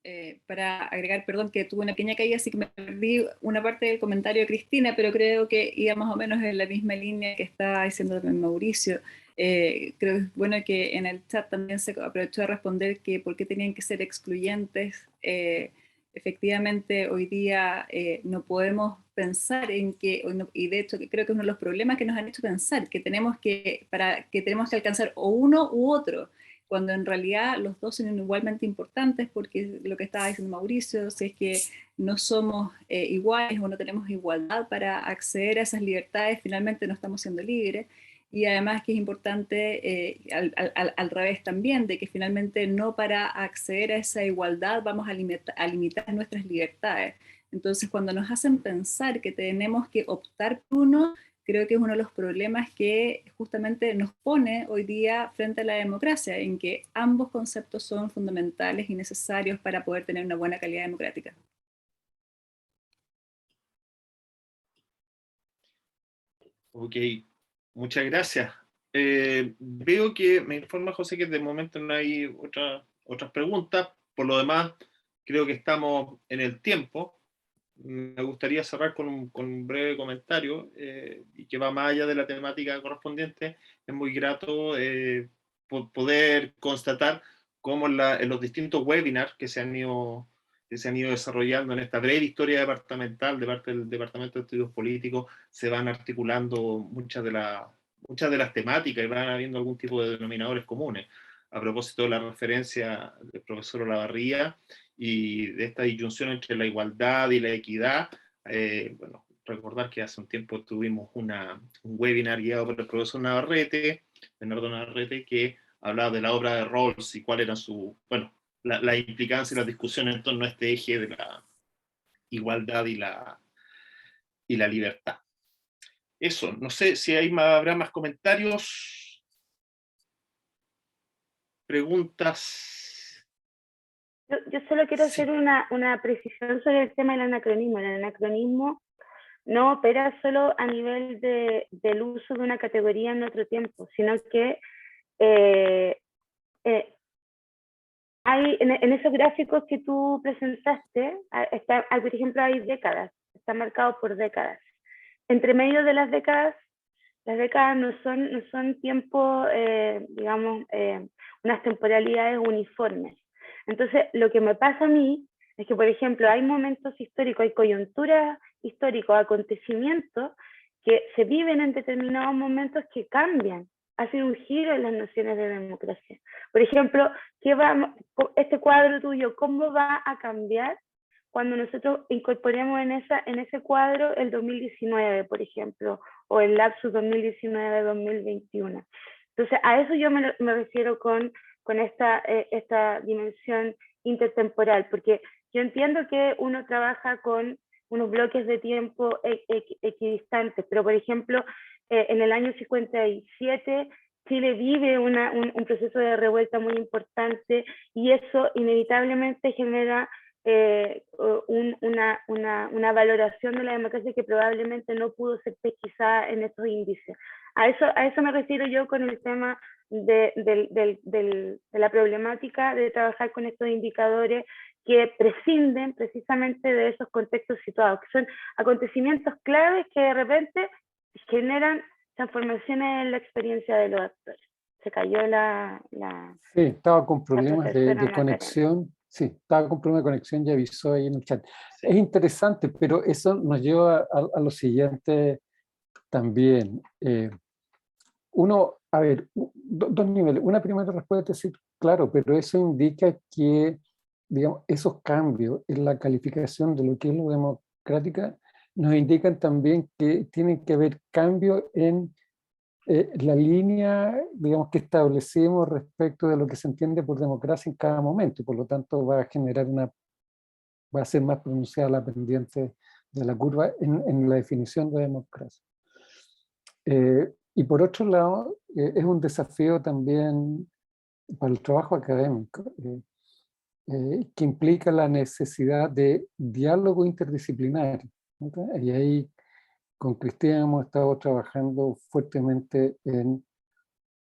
para agregar, perdón, que tuve una pequeña caída, así que me perdí una parte del comentario de Cristina, pero creo que iba más o menos en la misma línea que estaba diciendo también Mauricio. Creo que es bueno que en el chat también se aprovechó de responder que por qué tenían que ser excluyentes. Efectivamente, hoy día no podemos pensar en que, y de hecho creo que es uno de los problemas que nos han hecho pensar, que tenemos que alcanzar o uno u otro, cuando en realidad los dos son igualmente importantes, porque lo que estaba diciendo Mauricio, si es que no somos iguales o no tenemos igualdad para acceder a esas libertades, finalmente no estamos siendo libres. Y además que es importante al revés también, de que finalmente no para acceder a esa igualdad vamos a limitar nuestras libertades. Entonces, cuando nos hacen pensar que tenemos que optar por uno, creo que es uno de los problemas que justamente nos pone hoy día frente a la democracia, en que ambos conceptos son fundamentales y necesarios para poder tener una buena calidad democrática.
Ok, muchas gracias. Veo que me informa José que de momento no hay otras preguntas. Por lo demás, creo que estamos en el tiempo. Me gustaría cerrar con un breve comentario y que va más allá de la temática correspondiente. Es muy grato poder constatar cómo en los distintos webinars que se han ido desarrollando en esta breve historia departamental de parte del Departamento de Estudios Políticos se van articulando muchas de las temáticas y van habiendo algún tipo de denominadores comunes. A propósito de la referencia del profesor Olavarría y de esta disyunción entre la igualdad y la equidad, bueno, recordar que hace un tiempo tuvimos un webinar guiado por el profesor Navarrete, Bernardo Navarrete, que hablaba de la obra de Rawls y cuál era la implicancia y las discusiones en torno a este eje de la igualdad y la libertad. Eso, no sé si habrá más comentarios, preguntas.
Yo solo quiero
Sí.
hacer una precisión sobre el tema del anacronismo. El anacronismo no opera solo a nivel del uso de una categoría en otro tiempo, sino que hay en esos gráficos que tú presentaste, por ejemplo, hay décadas, está marcado por décadas. Entre medio de las décadas no son tiempos, digamos, unas temporalidades uniformes. Entonces, lo que me pasa a mí es que, por ejemplo, hay momentos históricos, hay coyunturas históricos, acontecimientos que se viven en determinados momentos que cambian, hacen un giro en las nociones de democracia. Por ejemplo, este cuadro tuyo, ¿cómo va a cambiar cuando nosotros incorporemos en ese cuadro el 2019, por ejemplo, o el lapsus 2019-2021? Entonces, a eso yo me refiero con esta dimensión intertemporal, porque yo entiendo que uno trabaja con unos bloques de tiempo equidistantes, pero por ejemplo, en el año 57 Chile vive un proceso de revuelta muy importante y eso inevitablemente genera una valoración de la democracia que probablemente no pudo ser pesquisada en estos índices. A eso me refiero yo con el tema de la problemática de trabajar con estos indicadores que prescinden precisamente de esos contextos situados, que son acontecimientos claves que de repente generan transformaciones en la experiencia de los actores. Se cayó
Sí, estaba con problemas de
Macarena.
conexión. Sí, estaba con problemas de conexión y avisó ahí en el chat.
Sí.
Es interesante, pero eso nos lleva a lo siguiente también. A ver, dos niveles. Una primera respuesta es decir, claro, pero eso indica que, digamos, esos cambios en la calificación de lo que es lo democrática nos indican también que tienen que haber cambios en la línea, digamos, que establecemos respecto de lo que se entiende por democracia en cada momento, y por lo tanto va a ser más pronunciada la pendiente de la curva en la definición de democracia. Y por otro lado, es un desafío también para el trabajo académico, que implica la necesidad de diálogo interdisciplinario, ¿no? Y ahí con Cristian hemos estado trabajando fuertemente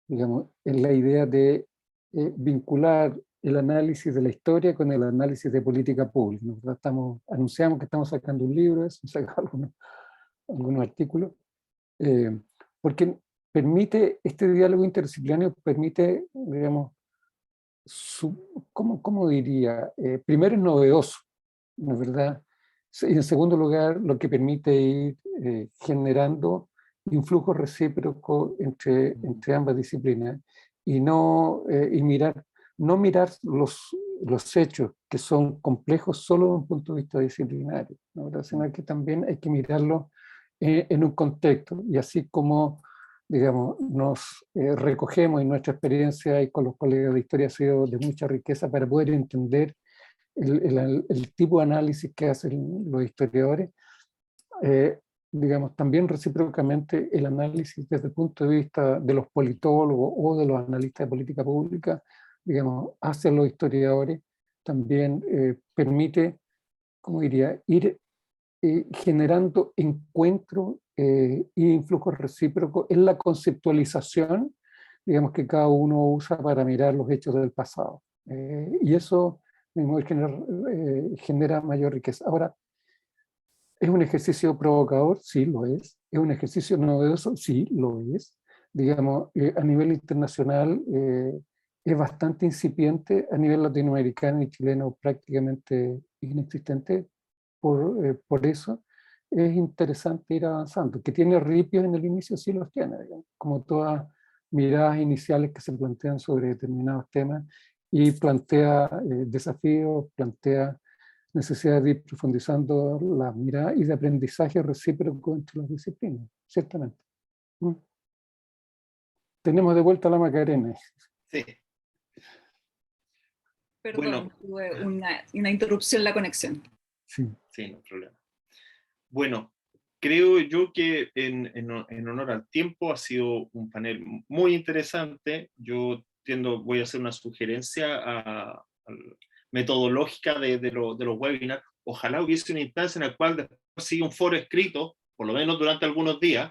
digamos, en la idea de vincular el análisis de la historia con el análisis de política pública. Anunciamos que estamos sacando un libro, hemos sacado algunos artículos, porque este diálogo interdisciplinario permite, digamos, ¿cómo diría? Primero es novedoso, ¿no es verdad? Y en segundo lugar, lo que permite ir generando un flujo recíproco entre ambas disciplinas y no mirar los hechos que son complejos solo desde un punto de vista disciplinario, ¿no? Sino que también hay que mirarlo en un contexto, y así como, digamos, nos recogemos, y nuestra experiencia y con los colegas de historia ha sido de mucha riqueza para poder entender el tipo de análisis que hacen los historiadores, digamos, también recíprocamente el análisis desde el punto de vista de los politólogos o de los analistas de política pública, digamos, hacia los historiadores, también permite, como diría, ir generando encuentros y influjos recíprocos en la conceptualización, digamos, que cada uno usa para mirar los hechos del pasado. Y eso mismo genera mayor riqueza. Ahora, ¿es un ejercicio provocador? Sí, lo es. ¿Es un ejercicio novedoso? Sí, lo es. Digamos, a nivel internacional es bastante incipiente, a nivel latinoamericano y chileno prácticamente inexistente. Por eso es interesante ir avanzando. Que tiene ripios en el inicio, sí los tiene, digamos, como todas miradas iniciales que se plantean sobre determinados temas, y plantea desafíos, plantea necesidad de ir profundizando la mirada y de aprendizaje recíproco entre las disciplinas, ciertamente. Tenemos de vuelta a la Macarena.
Sí.
Perdón, tuve una interrupción en la conexión.
Sí,
no hay problema. Bueno, creo yo que en honor al tiempo ha sido un panel muy interesante. Yo voy a hacer una sugerencia metodológica de los webinars. Ojalá hubiese una instancia en la cual después sigue un foro escrito por lo menos durante algunos días,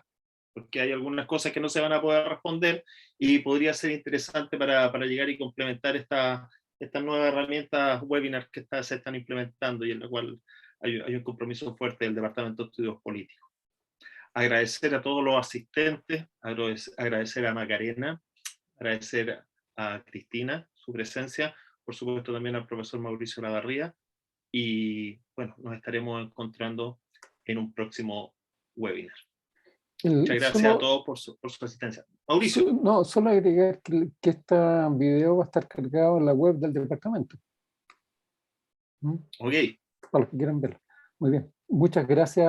porque hay algunas cosas que no se van a poder responder y podría ser interesante para llegar y complementar estas nuevas herramientas webinar que se están implementando y en la cual hay un compromiso fuerte del Departamento de Estudios Políticos. Agradecer a todos los asistentes, agradecer a Macarena, agradecer a Cristina su presencia, por supuesto también al profesor Mauricio Olavarría, y bueno, nos estaremos encontrando en un próximo webinar. Muchas gracias a todos por su asistencia. Mauricio.
No, solo agregar que este video va a estar cargado en la web del departamento.
Ok.
Para los que quieran verlo. Muy bien. Muchas gracias.